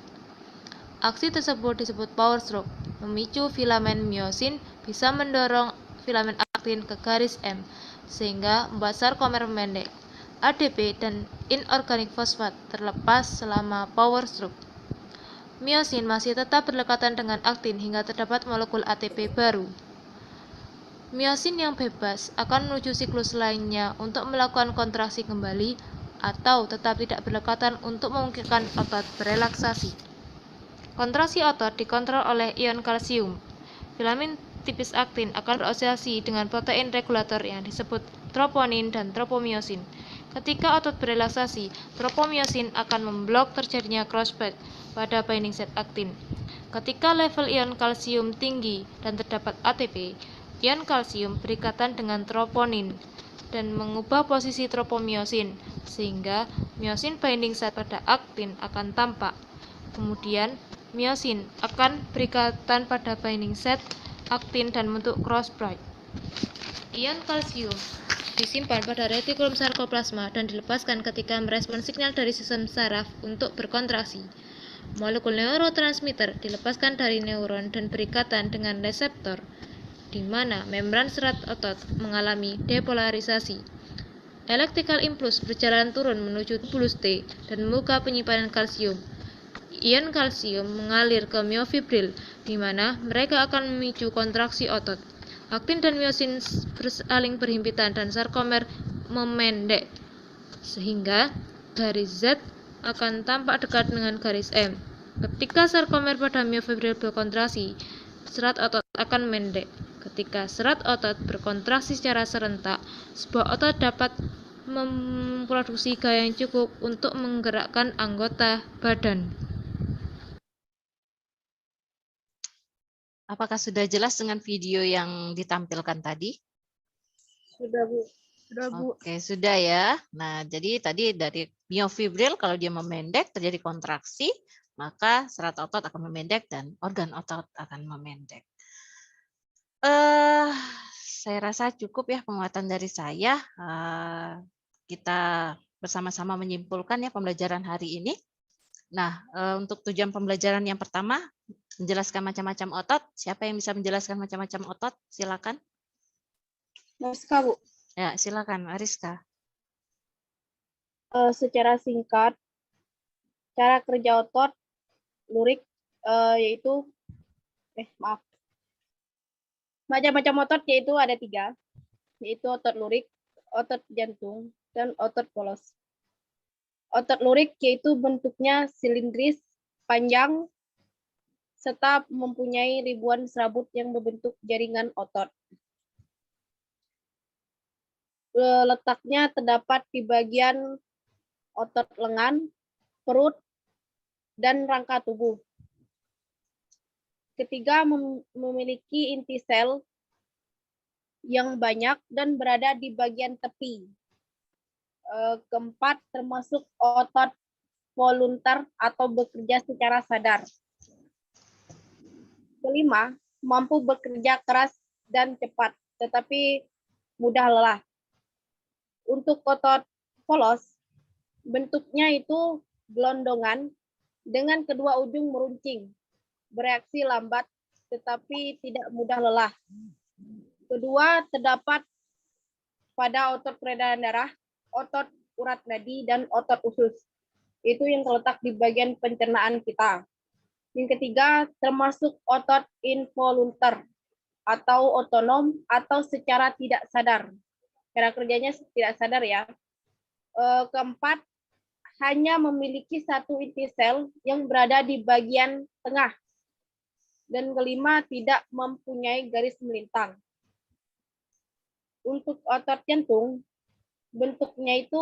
Aksi tersebut disebut power stroke. Memicu filamen miosin bisa mendorong filamen aktin ke garis M, sehingga membuat sarkomer memendek. ADP dan inorganik fosfat terlepas selama power stroke. Miosin masih tetap berdekatan dengan aktin hingga terdapat molekul ATP baru. Miosin yang bebas akan menuju siklus lainnya untuk melakukan kontraksi kembali atau tetap tidak berdekatan untuk memungkinkan otot berelaksasi. Kontraksi otot dikontrol oleh ion kalsium. Filamen tipis aktin akan beroscilasi dengan protein regulator yang disebut troponin dan tropomyosin. Ketika otot berelaksasi, tropomyosin akan memblok terjadinya crossbreed pada binding site aktin. Ketika level ion kalsium tinggi dan terdapat ATP, ion kalsium berikatan dengan troponin dan mengubah posisi tropomyosin, sehingga myosin binding site pada aktin akan tampak. Kemudian, miosin akan berikatan pada binding site aktin dan membentuk cross braid. Ion kalsium disimpan pada retikulum sarkoplasma dan dilepaskan ketika merespon sinyal dari sistem saraf untuk berkontraksi. Molekul neurotransmitter dilepaskan dari neuron dan berikatan dengan reseptor, di mana membran serat otot mengalami depolarisasi. Electrical impulse berjalan turun menuju bulus T dan membuka penyimpanan kalsium. Ion kalsium mengalir ke myofibril, di mana mereka akan memicu kontraksi otot. Aktin dan miosin saling berhimpitan dan sarkomer memendek, sehingga garis Z akan tampak dekat dengan garis M. Ketika sarkomer pada myofibril berkontraksi, serat otot akan memendek. Ketika serat otot berkontraksi secara serentak, sebuah otot dapat memproduksi gaya yang cukup untuk menggerakkan anggota badan. Apakah sudah jelas dengan video yang ditampilkan tadi? Sudah, Bu. Sudah, Bu. Oke, sudah ya. Nah, jadi tadi dari myofibril kalau dia memendek terjadi kontraksi, maka serat otot akan memendek dan organ otot akan memendek. Saya rasa cukup ya penguatan dari saya. Kita bersama-sama menyimpulkan ya pembelajaran hari ini. Nah, untuk tujuan pembelajaran yang pertama, menjelaskan macam-macam otot. Siapa yang bisa menjelaskan macam-macam otot? Silakan. Mariska, Bu. Ya, silakan, Mariska. Secara singkat, cara kerja otot lurik yaitu, macam-macam otot yaitu ada 3, yaitu otot lurik, otot jantung, dan otot polos. Otot lurik yaitu bentuknya silindris, panjang, serta mempunyai ribuan serabut yang berbentuk jaringan otot. Letaknya terdapat di bagian otot lengan, perut, dan rangka tubuh. Ketiga, memiliki inti sel yang banyak dan berada di bagian tepi. Keempat, termasuk otot volunter atau bekerja secara sadar. Kelima, mampu bekerja keras dan cepat, tetapi mudah lelah. Untuk otot polos, bentuknya itu gelondongan dengan kedua ujung meruncing, bereaksi lambat tetapi tidak mudah lelah. Kedua, terdapat pada otot peredaran darah, otot urat nadi, dan otot usus. Itu yang terletak di bagian pencernaan kita. Yang ketiga, termasuk otot involunter atau otonom atau secara tidak sadar. Cara kerjanya tidak sadar ya. Keempat, hanya memiliki satu inti sel yang berada di bagian tengah. Dan kelima, tidak mempunyai garis melintang. Untuk otot jantung, bentuknya itu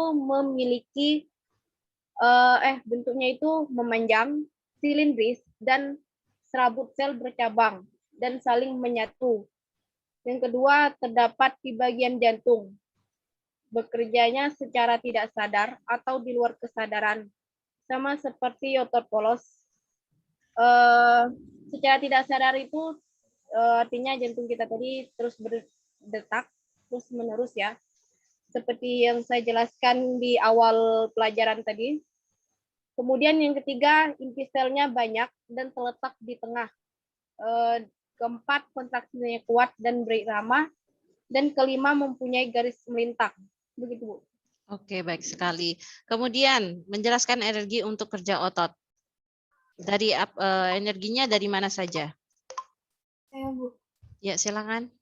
memanjang, silindris, dan serabut sel bercabang dan saling menyatu. Yang kedua, terdapat di bagian jantung. Bekerjanya secara tidak sadar atau di luar kesadaran, sama seperti otot polos. Secara tidak sadar itu artinya jantung kita tadi terus berdetak terus menerus ya. Seperti yang saya jelaskan di awal pelajaran tadi. Kemudian yang ketiga, inti selnya banyak dan terletak di tengah. Keempat, kontraksinya kuat dan berirama. Dan kelima, mempunyai garis melintang. Begitu, Bu. Oke, baik sekali. Kemudian, menjelaskan energi untuk kerja otot. Dari energinya dari mana saja? Bu. Ya, silakan.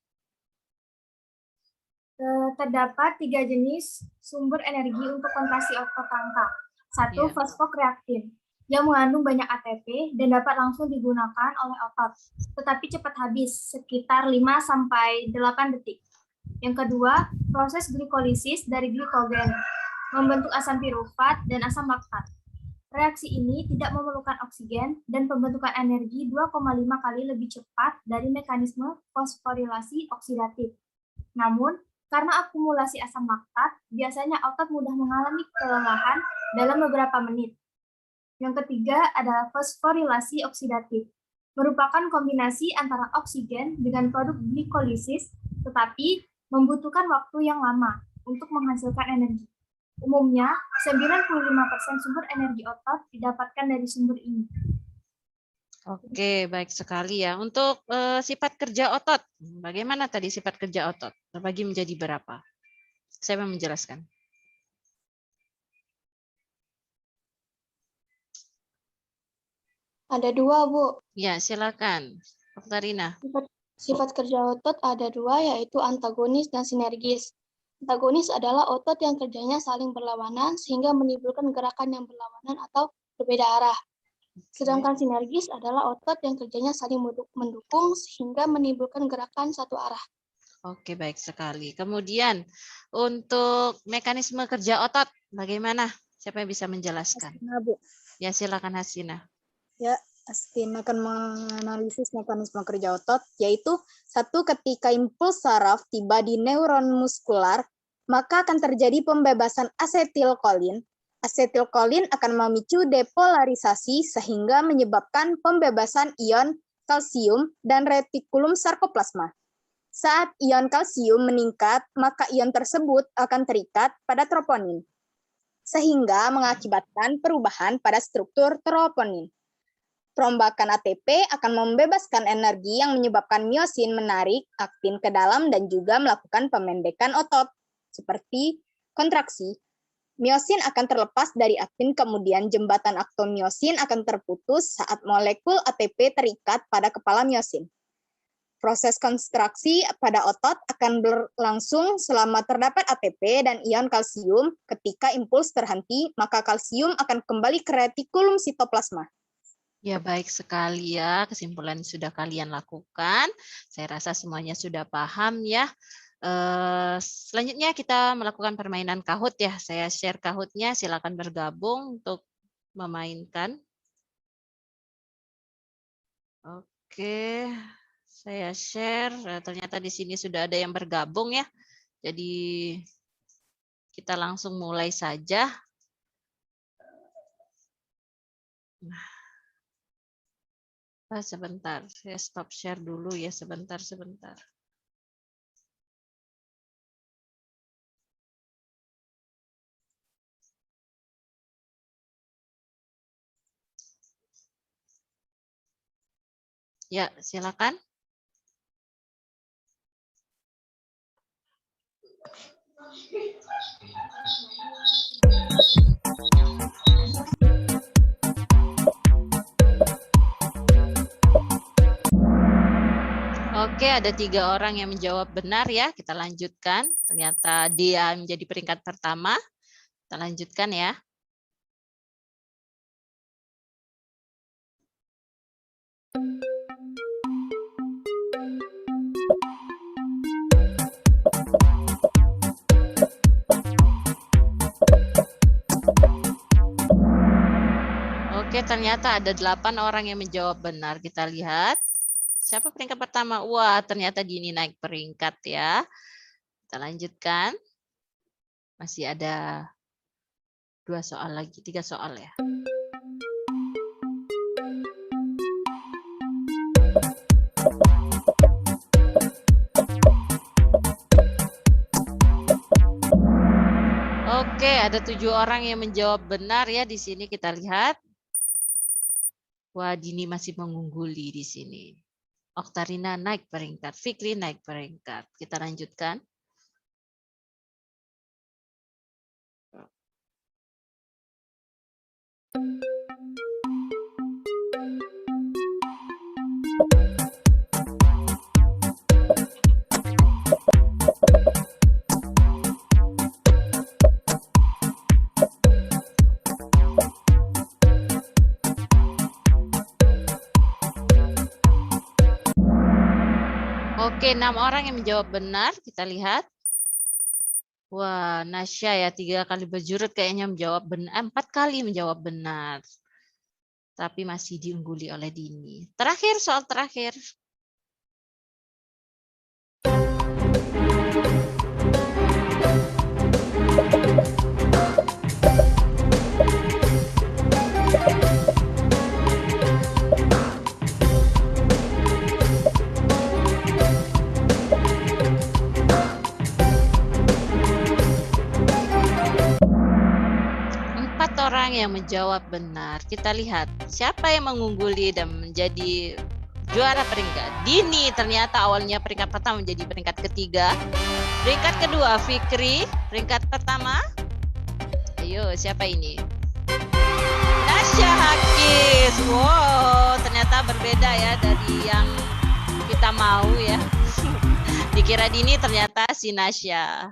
Terdapat 3 jenis sumber energi untuk kontraksi otot rangka. Satu, fosfokreaktin, yang mengandung banyak ATP dan dapat langsung digunakan oleh otot, tetapi cepat habis, sekitar 5-8 detik. Yang kedua, proses glikolisis dari glikogen, membentuk asam pirufat dan asam laktat. Reaksi ini tidak memerlukan oksigen dan pembentukan energi 2,5 kali lebih cepat dari mekanisme fosforilasi oksidatif. Namun, karena akumulasi asam laktat, biasanya otot mudah mengalami kelelahan dalam beberapa menit. Yang ketiga adalah fosforilasi oksidatif, merupakan kombinasi antara oksigen dengan produk glikolisis, tetapi membutuhkan waktu yang lama untuk menghasilkan energi. Umumnya, 95% sumber energi otot didapatkan dari sumber ini. Oke, baik sekali ya. Untuk sifat kerja otot, bagaimana tadi sifat kerja otot? Terbagi menjadi berapa? Saya mau menjelaskan. Ada 2, Bu. Ya, silakan. Dr. Rina. Sifat kerja otot ada 2, yaitu antagonis dan sinergis. Antagonis adalah otot yang kerjanya saling berlawanan sehingga menimbulkan gerakan yang berlawanan atau berbeda arah. Sedangkan sinergis adalah otot yang kerjanya saling mendukung sehingga menimbulkan gerakan satu arah. Oke, baik sekali. Kemudian untuk mekanisme kerja otot, bagaimana? Siapa yang bisa menjelaskan? Hasina, Bu. Ya, silakan Hasina. Ya, Hasina akan menganalisis mekanisme kerja otot, yaitu satu, ketika impuls saraf tiba di neuron muskular, maka akan terjadi pembebasan asetilkolin. Asetilkolin akan memicu depolarisasi sehingga menyebabkan pembebasan ion kalsium dan retikulum sarkoplasma. Saat ion kalsium meningkat, maka ion tersebut akan terikat pada troponin, sehingga mengakibatkan perubahan pada struktur troponin. Perombakan ATP akan membebaskan energi yang menyebabkan miosin menarik aktin ke dalam dan juga melakukan pemendekan otot, seperti kontraksi. Miosin akan terlepas dari aktin, kemudian jembatan aktomiosin akan terputus saat molekul ATP terikat pada kepala miosin. Proses kontraksi pada otot akan berlangsung selama terdapat ATP dan ion kalsium. Ketika impuls terhenti, maka kalsium akan kembali ke retikulum sitoplasma. Ya, baik sekali ya. Kesimpulan sudah kalian lakukan. Saya rasa semuanya sudah paham ya. Selanjutnya kita melakukan permainan Kahoot ya. Saya share Kahoot-nya, silakan bergabung untuk memainkan. Oke, saya share. Ternyata di sini sudah ada yang bergabung ya. Jadi kita langsung mulai saja. Sebentar, saya stop share dulu ya, sebentar. Ya, silakan. Oke, ada 3 orang yang menjawab benar ya. Kita lanjutkan. Ternyata dia menjadi peringkat pertama. Kita lanjutkan ya. Oke, ternyata ada 8 orang yang menjawab benar. Kita lihat. Siapa peringkat pertama? Wah, ternyata Dini naik peringkat ya. Kita lanjutkan. Masih ada 2 soal lagi, 3 soal ya. Oke, ada 7 orang yang menjawab benar ya di sini, kita lihat. Wah, Dini masih mengungguli di sini. Oktarina naik peringkat, Fikri naik peringkat. Kita lanjutkan. Oke, 6 orang yang menjawab benar. Kita lihat. Wah, Nasya ya 3 kali berjurut kayaknya menjawab benar. 4 kali menjawab benar. Tapi masih diungguli oleh Dini. Terakhir, soal terakhir. Orang yang menjawab benar. Kita lihat siapa yang mengungguli dan menjadi juara peringkat. Dini ternyata awalnya peringkat pertama menjadi peringkat ketiga. Peringkat kedua Fikri, peringkat pertama. Ayo, siapa ini? Nasya Hakis. Wow, ternyata berbeda ya dari yang kita mau ya. Dikira Dini, ternyata si Nasya.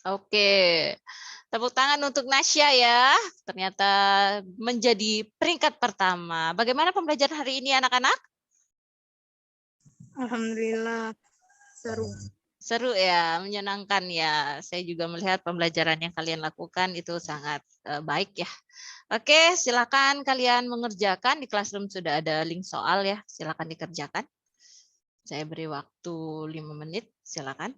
Oke, tepuk tangan untuk Nasya ya. Ternyata menjadi peringkat pertama. Bagaimana pembelajaran hari ini anak-anak? Alhamdulillah, seru. Seru ya, menyenangkan ya. Saya juga melihat pembelajaran yang kalian lakukan itu sangat baik ya. Oke, silakan kalian mengerjakan. Di Classroom sudah ada link soal ya. Silakan dikerjakan. Saya beri waktu 5 menit, silakan.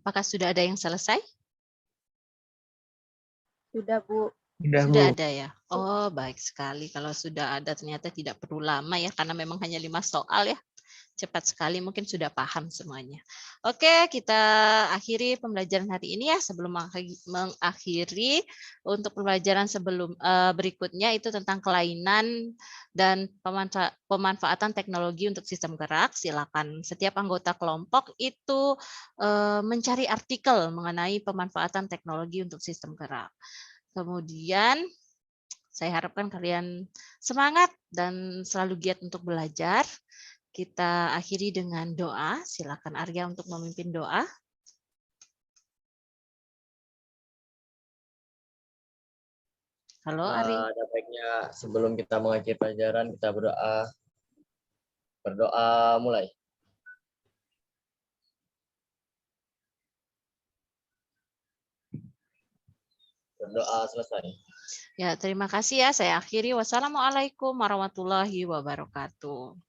Apakah sudah ada yang selesai? Sudah, Bu. Sudah ada ya? Oh, baik sekali. Kalau sudah ada ternyata tidak perlu lama ya, karena memang hanya 5 soal ya. Cepat sekali, mungkin sudah paham semuanya. Oke, kita akhiri pembelajaran hari ini ya. Sebelum mengakhiri, untuk pembelajaran berikutnya itu tentang kelainan dan pemanfaatan teknologi untuk sistem gerak. Silakan setiap anggota kelompok itu mencari artikel mengenai pemanfaatan teknologi untuk sistem gerak. Kemudian Saya harapkan kalian semangat dan selalu giat untuk belajar. Kita akhiri dengan doa. Silakan Arya untuk memimpin doa. Halo Ari. Ada baiknya sebelum kita mengakhiri pelajaran kita berdoa. Berdoa mulai. Berdoa selesai. Ya, terima kasih ya. Saya akhiri. Wassalamualaikum warahmatullahi wabarakatuh.